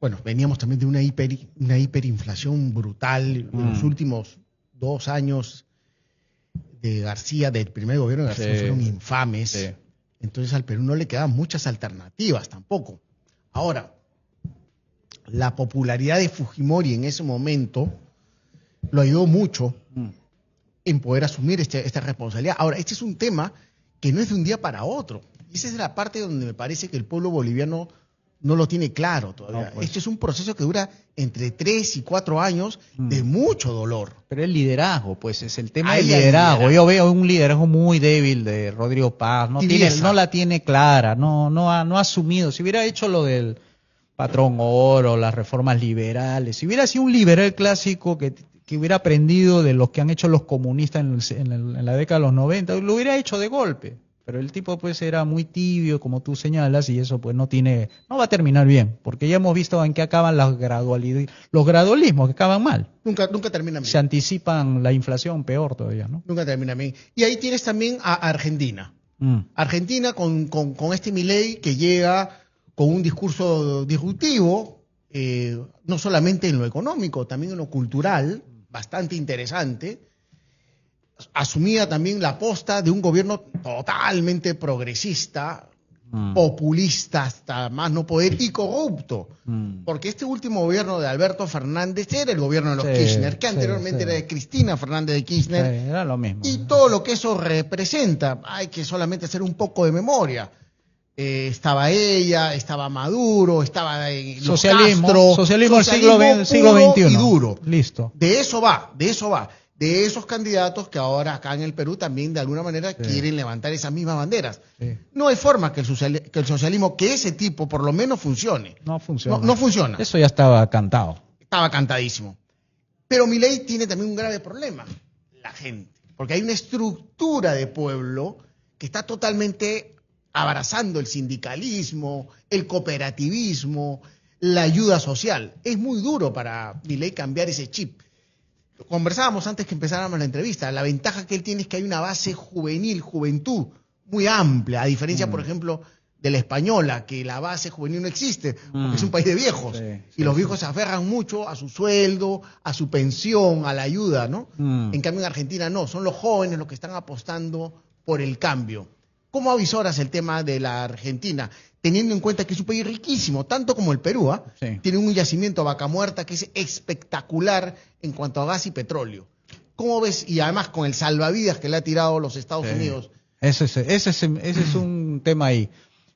bueno, veníamos también de una hiperinflación brutal. En los últimos 2 años de García, del primer gobierno de García, fueron infames. Sí. Entonces al Perú no le quedan muchas alternativas tampoco. Ahora, la popularidad de Fujimori en ese momento lo ayudó mucho en poder asumir esta responsabilidad. Ahora, este es un tema que no es de un día para otro. Y esa es la parte donde me parece que el pueblo boliviano no lo tiene claro todavía. No, pues. Este es un proceso que dura entre 3 y 4 años de mucho dolor. Pero el liderazgo, pues es el tema del liderazgo. Yo veo un liderazgo muy débil de Rodrigo Paz, no la tiene clara, no ha asumido. Si hubiera hecho lo del patrón oro, las reformas liberales, si hubiera sido un liberal clásico que hubiera aprendido de los que han hecho los comunistas en la década de los 90, lo hubiera hecho de golpe. Pero el tipo pues era muy tibio, como tú señalas, y eso pues no va a terminar bien, porque ya hemos visto en qué acaban los gradualismos, que acaban mal. Nunca terminan bien. Se anticipan la inflación peor todavía, ¿no? Nunca terminan bien. Y ahí tienes también a Argentina. Argentina con este Milei que llega con un discurso disruptivo, no solamente en lo económico, también en lo cultural, bastante interesante. Asumía también la posta de un gobierno totalmente progresista, populista hasta más no poder y corrupto. Porque este último gobierno de Alberto Fernández era el gobierno de los Kirchner, que anteriormente era de Cristina Fernández de Kirchner. Era lo mismo. Y todo lo que eso representa, hay que solamente hacer un poco de memoria. Estaba ella, estaba Maduro, estaba socialismo del siglo XXI. Y duro. Listo. De eso va. De esos candidatos que ahora acá en el Perú también de alguna manera quieren levantar esas mismas banderas. Sí. No hay forma que el socialismo, que ese tipo por lo menos funcione. No funciona. No funciona. Eso ya estaba cantado. Estaba cantadísimo. Pero Milei tiene también un grave problema, la gente. Porque hay una estructura de pueblo que está totalmente abrazando el sindicalismo, el cooperativismo, la ayuda social. Es muy duro para Milei cambiar ese chip. Conversábamos antes que empezáramos la entrevista. La ventaja que él tiene es que hay una base juventud, muy amplia, a diferencia, por ejemplo, de la española, que la base juvenil no existe, porque es un país de viejos. Y los viejos se aferran mucho a su sueldo, a su pensión, a la ayuda, ¿no? En cambio, en Argentina no, son los jóvenes los que están apostando por el cambio. ¿Cómo avisoras el tema de la Argentina? Teniendo en cuenta que es un país riquísimo, tanto como el Perú, tiene un yacimiento Vaca Muerta que es espectacular en cuanto a gas y petróleo. ¿Cómo ves? Y además con el salvavidas que le ha tirado los Estados Unidos. Ese es un tema ahí.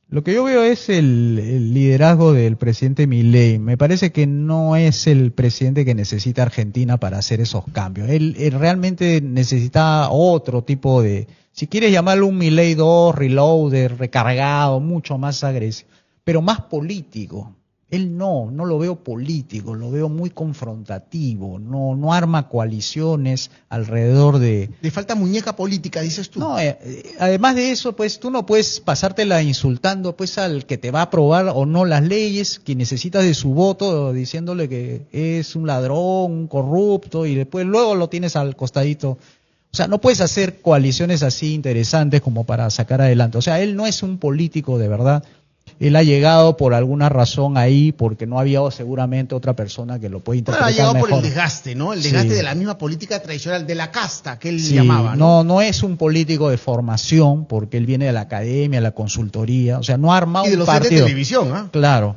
Lo que yo veo es el liderazgo del presidente Milei. Me parece que no es el presidente que necesita Argentina para hacer esos cambios. Él realmente necesita otro tipo de, si quieres llamarlo un Milei 2, reloader, recargado, mucho más agresivo, pero más político. Él no lo veo político, lo veo muy confrontativo, no arma coaliciones alrededor de... Le falta muñeca política, dices tú. No, además de eso, pues tú no puedes pasártela insultando pues al que te va a aprobar o no las leyes, que necesitas de su voto, diciéndole que es un ladrón, un corrupto, y después luego lo tienes al costadito. O sea, no puedes hacer coaliciones así interesantes como para sacar adelante. O sea, él no es un político de verdad. Él ha llegado por alguna razón ahí, porque no había seguramente otra persona que lo pueda interpretar mejor. Ha llegado por el desgaste, ¿no? El desgaste de la misma política tradicional, de la casta que él llamaba, ¿no? No es un político de formación, porque él viene de la academia, la consultoría, o sea, no ha armado un partido. Y de los de televisión, ¿ah? Claro.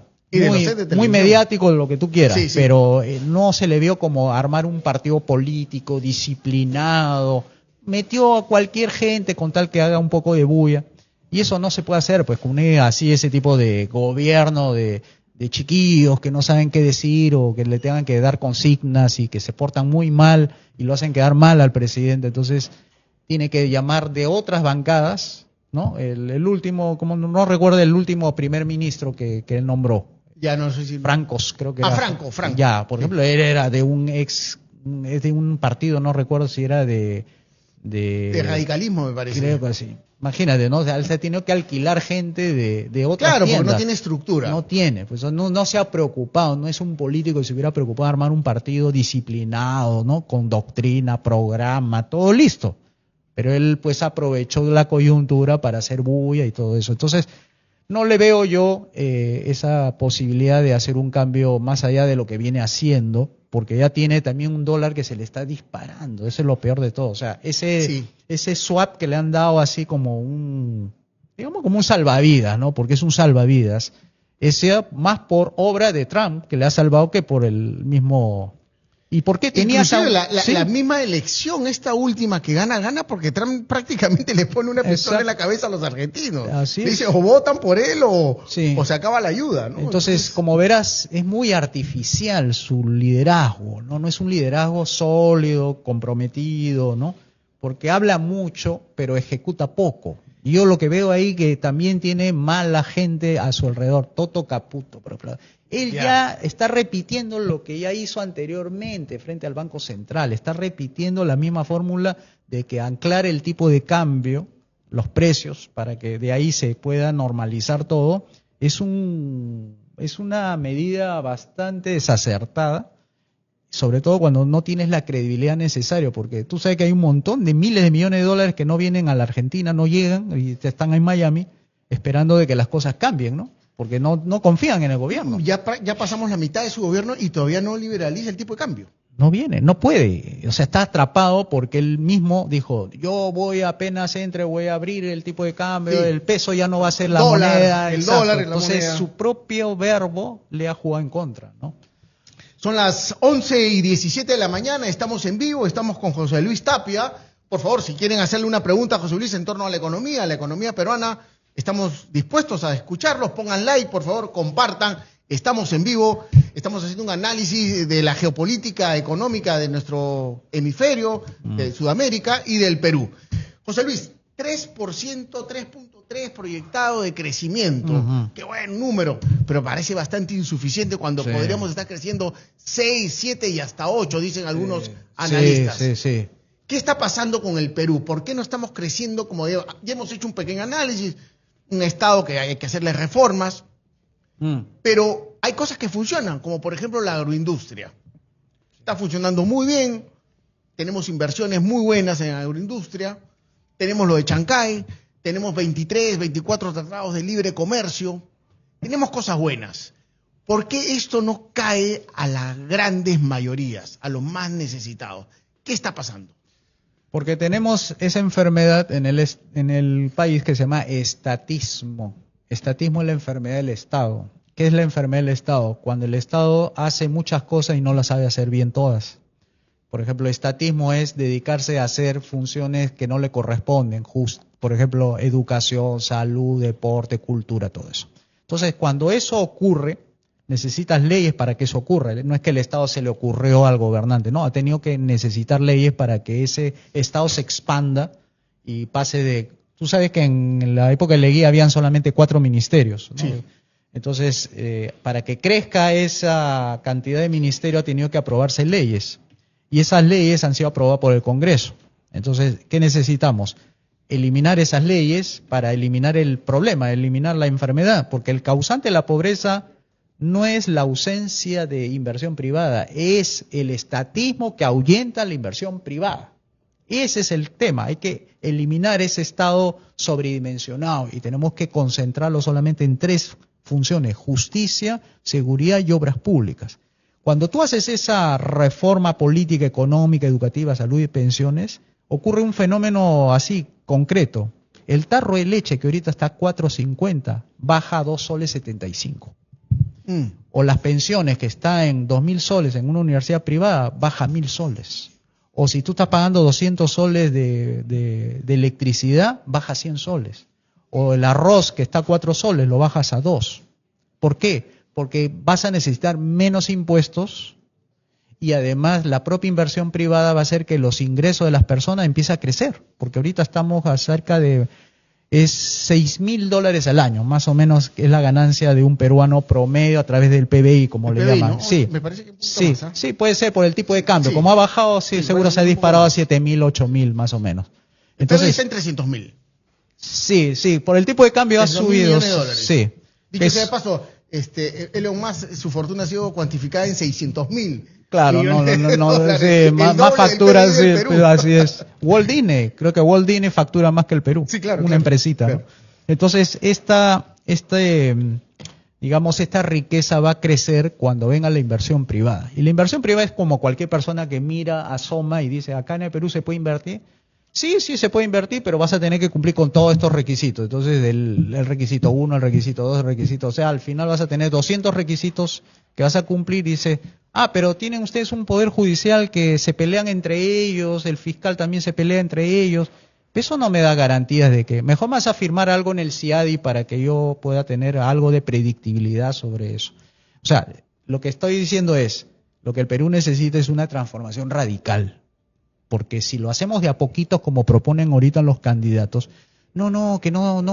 muy mediático, lo que tú quieras, sí, sí. pero no se le vio como armar un partido político disciplinado. Metió a cualquier gente con tal que haga un poco de bulla. Y eso no se puede hacer, pues, con así ese tipo de gobierno de chiquillos que no saben qué decir o que le tengan que dar consignas y que se portan muy mal y lo hacen quedar mal al presidente. Entonces, tiene que llamar de otras bancadas, ¿no? El último, como no recuerdo el último primer ministro que él nombró. Ya no sé si... Francos, creo que era. Franco. Ya, por ejemplo, él era de un partido, no recuerdo si era de radicalismo, me parece. Creo que sí. Imagínate, ¿no? O sea, él se ha tenido que alquilar gente de otras Claro, tiendas. porque no tiene estructura. No tiene, pues no se ha preocupado, no es un político que se hubiera preocupado de armar un partido disciplinado, ¿no? Con doctrina, programa, todo listo. Pero él pues aprovechó la coyuntura para hacer bulla y todo eso. Entonces, no le veo yo esa posibilidad de hacer un cambio más allá de lo que viene haciendo, porque ya tiene también un dólar que se le está disparando. Eso es lo peor de todo. O sea, ese swap que le han dado así como un salvavidas, ¿no? Porque es un salvavidas. Ese más por obra de Trump, que le ha salvado, que por el mismo... ¿Y por qué tenía la misma elección, esta última que gana porque Trump prácticamente le pone una pistola en la cabeza a los argentinos? Así es. Dice, o votan por él o se acaba la ayuda, ¿no? Entonces, como verás, es muy artificial su liderazgo, ¿no? No es un liderazgo sólido, comprometido, ¿no? Porque habla mucho, pero ejecuta poco. Y yo lo que veo ahí que también tiene mala gente a su alrededor, Toto Caputo, por ejemplo. Él ya está repitiendo lo que ya hizo anteriormente frente al Banco Central, está repitiendo la misma fórmula de que anclar el tipo de cambio, los precios, para que de ahí se pueda normalizar todo, es una medida bastante desacertada, sobre todo cuando no tienes la credibilidad necesaria, porque tú sabes que hay un montón de miles de millones de dólares que no vienen a la Argentina, no llegan y están en Miami esperando de que las cosas cambien, ¿no? Porque no confían en el gobierno. Ya pasamos la mitad de su gobierno y todavía no liberaliza el tipo de cambio. No viene, no puede. O sea, está atrapado porque él mismo dijo, yo voy apenas voy a abrir el tipo de cambio, el peso ya no va a ser la moneda. El dólar es la moneda. Entonces, su propio verbo le ha jugado en contra, ¿no? Son las 11:17 de la mañana, estamos en vivo, estamos con José Luis Tapia. Por favor, si quieren hacerle una pregunta a José Luis en torno a la economía peruana, estamos dispuestos a escucharlos. Pongan like, por favor, compartan. Estamos en vivo, estamos haciendo un análisis de la geopolítica económica de nuestro hemisferio, de Sudamérica y del Perú. José Luis, 3%, 3.3 proyectado de crecimiento. Qué buen número, pero parece bastante insuficiente cuando podríamos estar creciendo 6, 7 y hasta 8, dicen algunos analistas. Sí. ¿Qué está pasando con el Perú? ¿Por qué no estamos creciendo como ya hemos hecho un pequeño análisis? Un Estado que hay que hacerle reformas, pero hay cosas que funcionan, como por ejemplo la agroindustria. Está funcionando muy bien, tenemos inversiones muy buenas en agroindustria, tenemos lo de Chancay, tenemos 23, 24 tratados de libre comercio, tenemos cosas buenas. ¿Por qué esto no cae a las grandes mayorías, a los más necesitados? ¿Qué está pasando? Porque tenemos esa enfermedad en el país que se llama estatismo. Estatismo es la enfermedad del Estado. ¿Qué es la enfermedad del Estado? Cuando el Estado hace muchas cosas y no las sabe hacer bien todas. Por ejemplo, estatismo es dedicarse a hacer funciones que no le corresponden. Por ejemplo, educación, salud, deporte, cultura, todo eso. Entonces, cuando eso ocurre, necesitas leyes para que eso ocurra. No es que el Estado se le ocurrió al gobernante, no, ha tenido que necesitar leyes para que ese Estado se expanda y pase de... Tú sabes que en la época de Leguía habían solamente 4 ministerios, ¿no? Sí. Entonces, para que crezca esa cantidad de ministerios ha tenido que aprobarse leyes. Y esas leyes han sido aprobadas por el Congreso. Entonces, ¿qué necesitamos? Eliminar esas leyes para eliminar el problema, eliminar la enfermedad, porque el causante de la pobreza no es la ausencia de inversión privada, es el estatismo que ahuyenta la inversión privada. Ese es el tema, hay que eliminar ese Estado sobredimensionado y tenemos que concentrarlo solamente en 3 funciones: justicia, seguridad y obras públicas. Cuando tú haces esa reforma política, económica, educativa, salud y pensiones, ocurre un fenómeno así concreto. El tarro de leche, que ahorita está a 4.50, baja a 2 soles 75. O las pensiones que está en 2.000 soles en una universidad privada, baja 1.000 soles. O si tú estás pagando 200 soles de electricidad, baja 100 soles. O el arroz que está a 4 soles, lo bajas a 2. ¿Por qué? Porque vas a necesitar menos impuestos y además la propia inversión privada va a hacer que los ingresos de las personas empiecen a crecer. Porque ahorita estamos a cerca de $6.000 al año, más o menos es la ganancia de un peruano promedio a través del PBI, como le llaman. ¿No? Sí, me parece que sí, más, ¿eh? sí, puede ser por el tipo de cambio. Sí. Como ha bajado, sí, seguro se ha disparado a 7.000, 8.000 más o menos. Entonces está en 300.000. Sí, por el tipo de cambio ha subido. Sí. Dicho sea de paso, Elon Musk, su fortuna ha sido cuantificada en 600.000. Claro, sí, más facturas, sí, así es. Walt Disney, creo que Walt Disney factura más que el Perú. Sí, claro. Una empresita, claro. ¿No? Entonces, esta riqueza va a crecer cuando venga la inversión privada. Y la inversión privada es como cualquier persona que mira, asoma y dice, acá en el Perú se puede invertir. Sí, se puede invertir, pero vas a tener que cumplir con todos estos requisitos. Entonces, el requisito 1, el requisito 2, el requisito... O sea, al final vas a tener 200 requisitos que vas a cumplir y dice, pero tienen ustedes un poder judicial que se pelean entre ellos, el fiscal también se pelea entre ellos. Eso no me da garantías de que... Mejor me vas a firmar algo en el CIADI para que yo pueda tener algo de predictibilidad sobre eso. O sea, lo que estoy diciendo es, lo que el Perú necesita es una transformación radical. Porque si lo hacemos de a poquitos como proponen ahorita los candidatos, no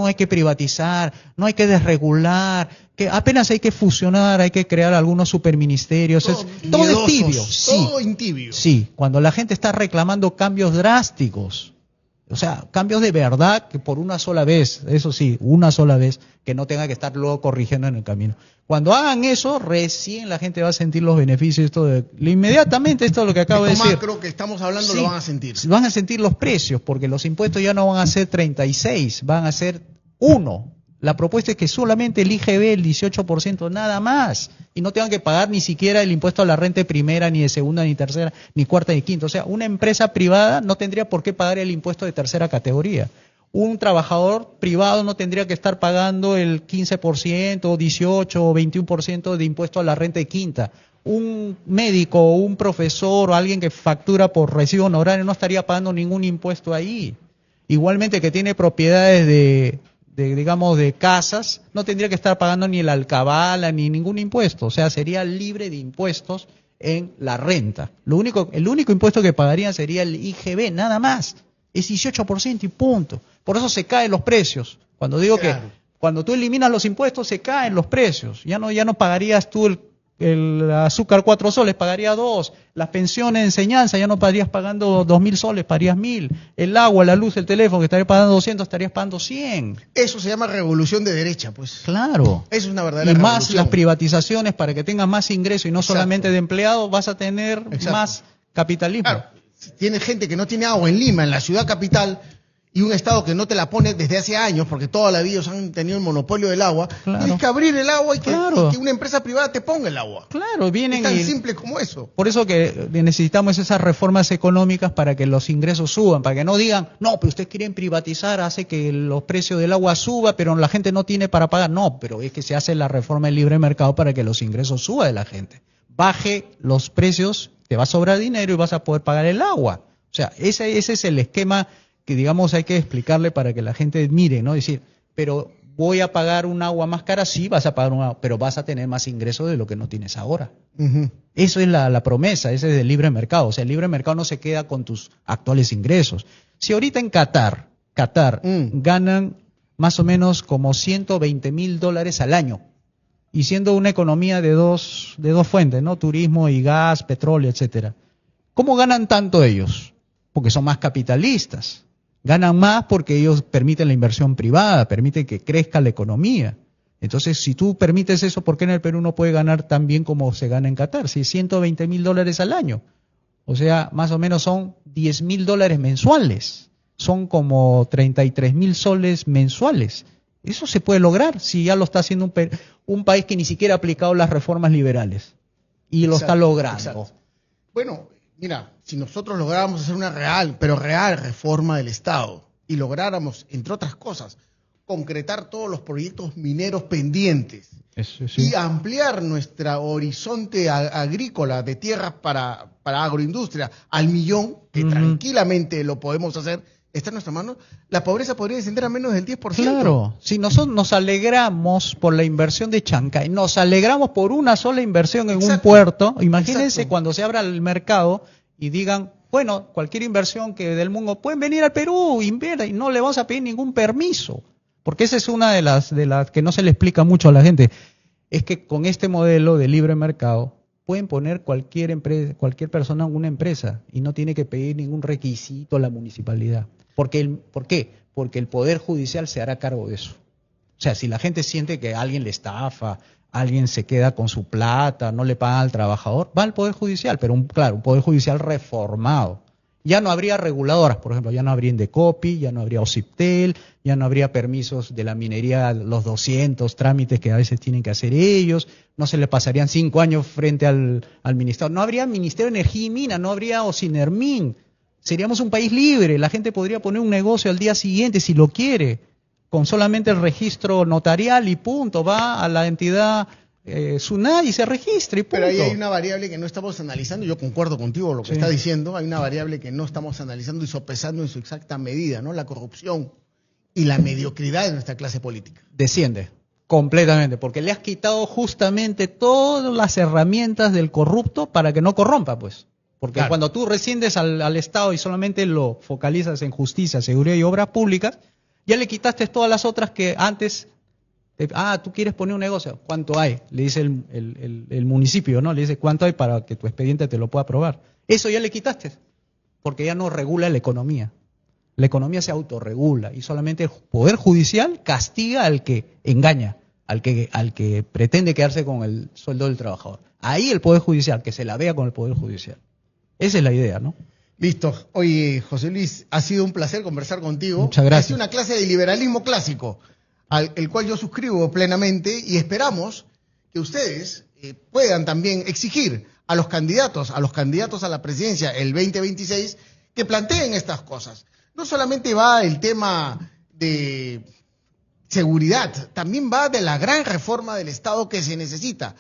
hay que privatizar, no hay que desregular, que apenas hay que fusionar, hay que crear algunos superministerios, todo es tibio. Todo en tibio. Sí, cuando la gente está reclamando cambios drásticos, o sea, cambios de verdad que por una sola vez, eso sí, una sola vez, que no tenga que estar luego corrigiendo en el camino. Cuando hagan eso, recién la gente va a sentir los beneficios. Inmediatamente, esto es lo que acabo de decir. Macro que estamos hablando, sí, lo van a sentir. Van a sentir los precios, porque los impuestos ya no van a ser 36, van a ser 1. La propuesta es que solamente el IGB, el 18%, nada más. Y no tengan que pagar ni siquiera el impuesto a la renta de primera, ni de segunda, ni tercera, ni cuarta, ni quinta. O sea, una empresa privada no tendría por qué pagar el impuesto de tercera categoría. Un trabajador privado no tendría que estar pagando el 15%, 18 o 21% de impuesto a la renta de quinta. Un médico, un profesor o alguien que factura por recibo honorario no estaría pagando ningún impuesto ahí. Igualmente que tiene propiedades de casas, no tendría que estar pagando ni el alcabala ni ningún impuesto. O sea, sería libre de impuestos en la renta. El único impuesto que pagarían sería el IGB, nada más. Es 18% y punto. Por eso se caen los precios. Cuando digo claro, que cuando tú eliminas los impuestos se caen los precios. Ya no pagarías tú el azúcar 4 soles, pagaría 2. Las pensiones de enseñanza ya no estarías pagando 2.000 soles, pagarías 1.000. El agua, la luz, el teléfono, que estarías pagando 200, estarías pagando 100. Eso se llama revolución de derecha, pues. Claro. Eso es una verdadera y revolución. Más las privatizaciones para que tengas más ingresos y no Exacto, solamente de empleados, vas a tener exacto, más capitalismo. Claro. Tiene gente que no tiene agua en Lima, en la ciudad capital, y un Estado que no te la pone desde hace años, porque toda la vida ellos han tenido el monopolio del agua. Claro. Tienes que abrir el agua y que una empresa privada te ponga el agua. Claro, vienen es tan simple como eso. Por eso que necesitamos esas reformas económicas para que los ingresos suban, para que no digan, no, pero ustedes quieren privatizar, hace que los precios del agua suban, pero la gente no tiene para pagar. No, pero es que se hace la reforma del libre mercado para que los ingresos suban de la gente. Baje los precios, te va a sobrar dinero y vas a poder pagar el agua. O sea, ese es el esquema que, digamos, hay que explicarle para que la gente mire, ¿no? Decir, pero voy a pagar un agua más cara, sí, vas a pagar un agua, pero vas a tener más ingresos de lo que no tienes ahora. Eso es la promesa, ese es el libre mercado. O sea, el libre mercado no se queda con tus actuales ingresos. Si ahorita en Qatar ganan más o menos como $120.000 al año, y siendo una economía de dos fuentes, ¿no? Turismo y gas, petróleo, etcétera. ¿Cómo ganan tanto ellos? Porque son más capitalistas. Ganan más porque ellos permiten la inversión privada, permiten que crezca la economía. Entonces, si tú permites eso, ¿por qué en el Perú no puede ganar tan bien como se gana en Qatar? Si $120.000 al año. O sea, más o menos son $10.000 mensuales. Son como 33.000 soles mensuales. Eso se puede lograr si ya lo está haciendo un país que ni siquiera ha aplicado las reformas liberales. Y lo está logrando. Exacto. Bueno, mira, si nosotros lográramos hacer una real reforma del Estado y lográramos, entre otras cosas, concretar todos los proyectos mineros pendientes. Eso, sí. Y ampliar nuestro horizonte agrícola de tierras para agroindustria al 1.000.000, que tranquilamente lo podemos hacer, está en nuestras manos, la pobreza podría descender a menos del 10%. Claro, si nosotros nos alegramos por la inversión de Chancay, nos alegramos por una sola inversión en un puerto, imagínense cuando se abra el mercado y digan, bueno, cualquier inversión que del mundo, pueden venir al Perú, inviertan, y no le vamos a pedir ningún permiso. Porque esa es una de las que no se le explica mucho a la gente, es que con este modelo de libre mercado pueden poner cualquier persona en una empresa y no tiene que pedir ningún requisito a la municipalidad. ¿Por qué? Porque el Poder Judicial se hará cargo de eso. O sea, si la gente siente que alguien le estafa, alguien se queda con su plata, no le paga al trabajador, va al Poder Judicial, pero un Poder Judicial reformado. Ya no habría reguladoras, por ejemplo, ya no habría Indecopi, ya no habría OCIPTEL, ya no habría permisos de la minería, los 200 trámites que a veces tienen que hacer ellos, no se le pasarían 5 años frente al ministerio, no habría Ministerio de Energía y Minas, no habría OCINERMIN, seríamos un país libre, la gente podría poner un negocio al día siguiente si lo quiere, con solamente el registro notarial y punto, va a la entidad SUNAT y se registra y punto. Pero ahí hay una variable que no estamos analizando, yo concuerdo contigo lo que está diciendo, hay una variable que no estamos analizando y sopesando en su exacta medida, ¿no? La corrupción y la mediocridad de nuestra clase política. Desciende completamente, porque le has quitado justamente todas las herramientas del corrupto para que no corrompa, pues. Porque cuando tú rescindes al Estado y solamente lo focalizas en justicia, seguridad y obras públicas, ya le quitaste todas las otras que antes... tú quieres poner un negocio, ¿cuánto hay? Le dice el municipio, ¿no? Le dice, ¿cuánto hay para que tu expediente te lo pueda aprobar? Eso ya le quitaste, porque ya no regula la economía. La economía se autorregula y solamente el Poder Judicial castiga al que engaña, al que pretende quedarse con el sueldo del trabajador. Ahí el Poder Judicial, que se la vea con el Poder Judicial. Esa es la idea, ¿no? Listo. Oye, José Luis, ha sido un placer conversar contigo. Muchas gracias. Ha sido una clase de liberalismo clásico, el cual yo suscribo plenamente y esperamos que ustedes puedan también exigir a los candidatos a la presidencia el 2026 que planteen estas cosas. No solamente va el tema de seguridad, también va de la gran reforma del Estado que se necesita.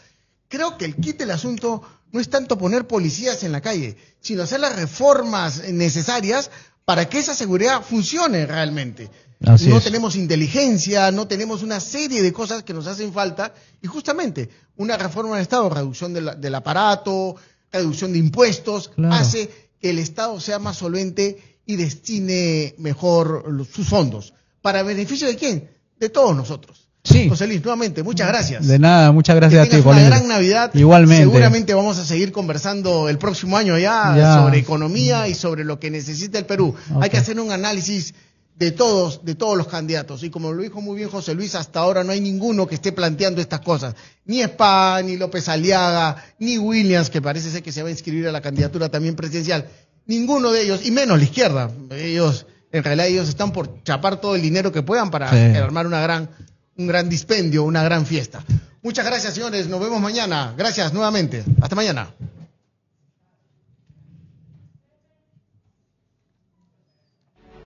Creo que el kit del asunto no es tanto poner policías en la calle, sino hacer las reformas necesarias para que esa seguridad funcione realmente. No tenemos inteligencia, no tenemos una serie de cosas que nos hacen falta y justamente una reforma del Estado, reducción del aparato, reducción de impuestos, hace que el Estado sea más solvente y destine mejor sus fondos. ¿Para beneficio de quién? De todos nosotros. Sí. José Luis, nuevamente, muchas gracias. De nada, muchas gracias a ti, una gran Navidad. Igualmente. Seguramente vamos a seguir conversando el próximo año ya sobre economía y sobre lo que necesita el Perú. Hay que hacer un análisis de todos los candidatos. Y como lo dijo muy bien José Luis, hasta ahora no hay ninguno que esté planteando estas cosas. Ni Spa, ni López Aliaga, ni Williams, que parece ser que se va a inscribir a la candidatura también presidencial. Ninguno de ellos, y menos la izquierda. En realidad ellos están por chapar todo el dinero que puedan para armar un gran dispendio, una gran fiesta. Muchas gracias, señores. Nos vemos mañana. Gracias nuevamente. Hasta mañana.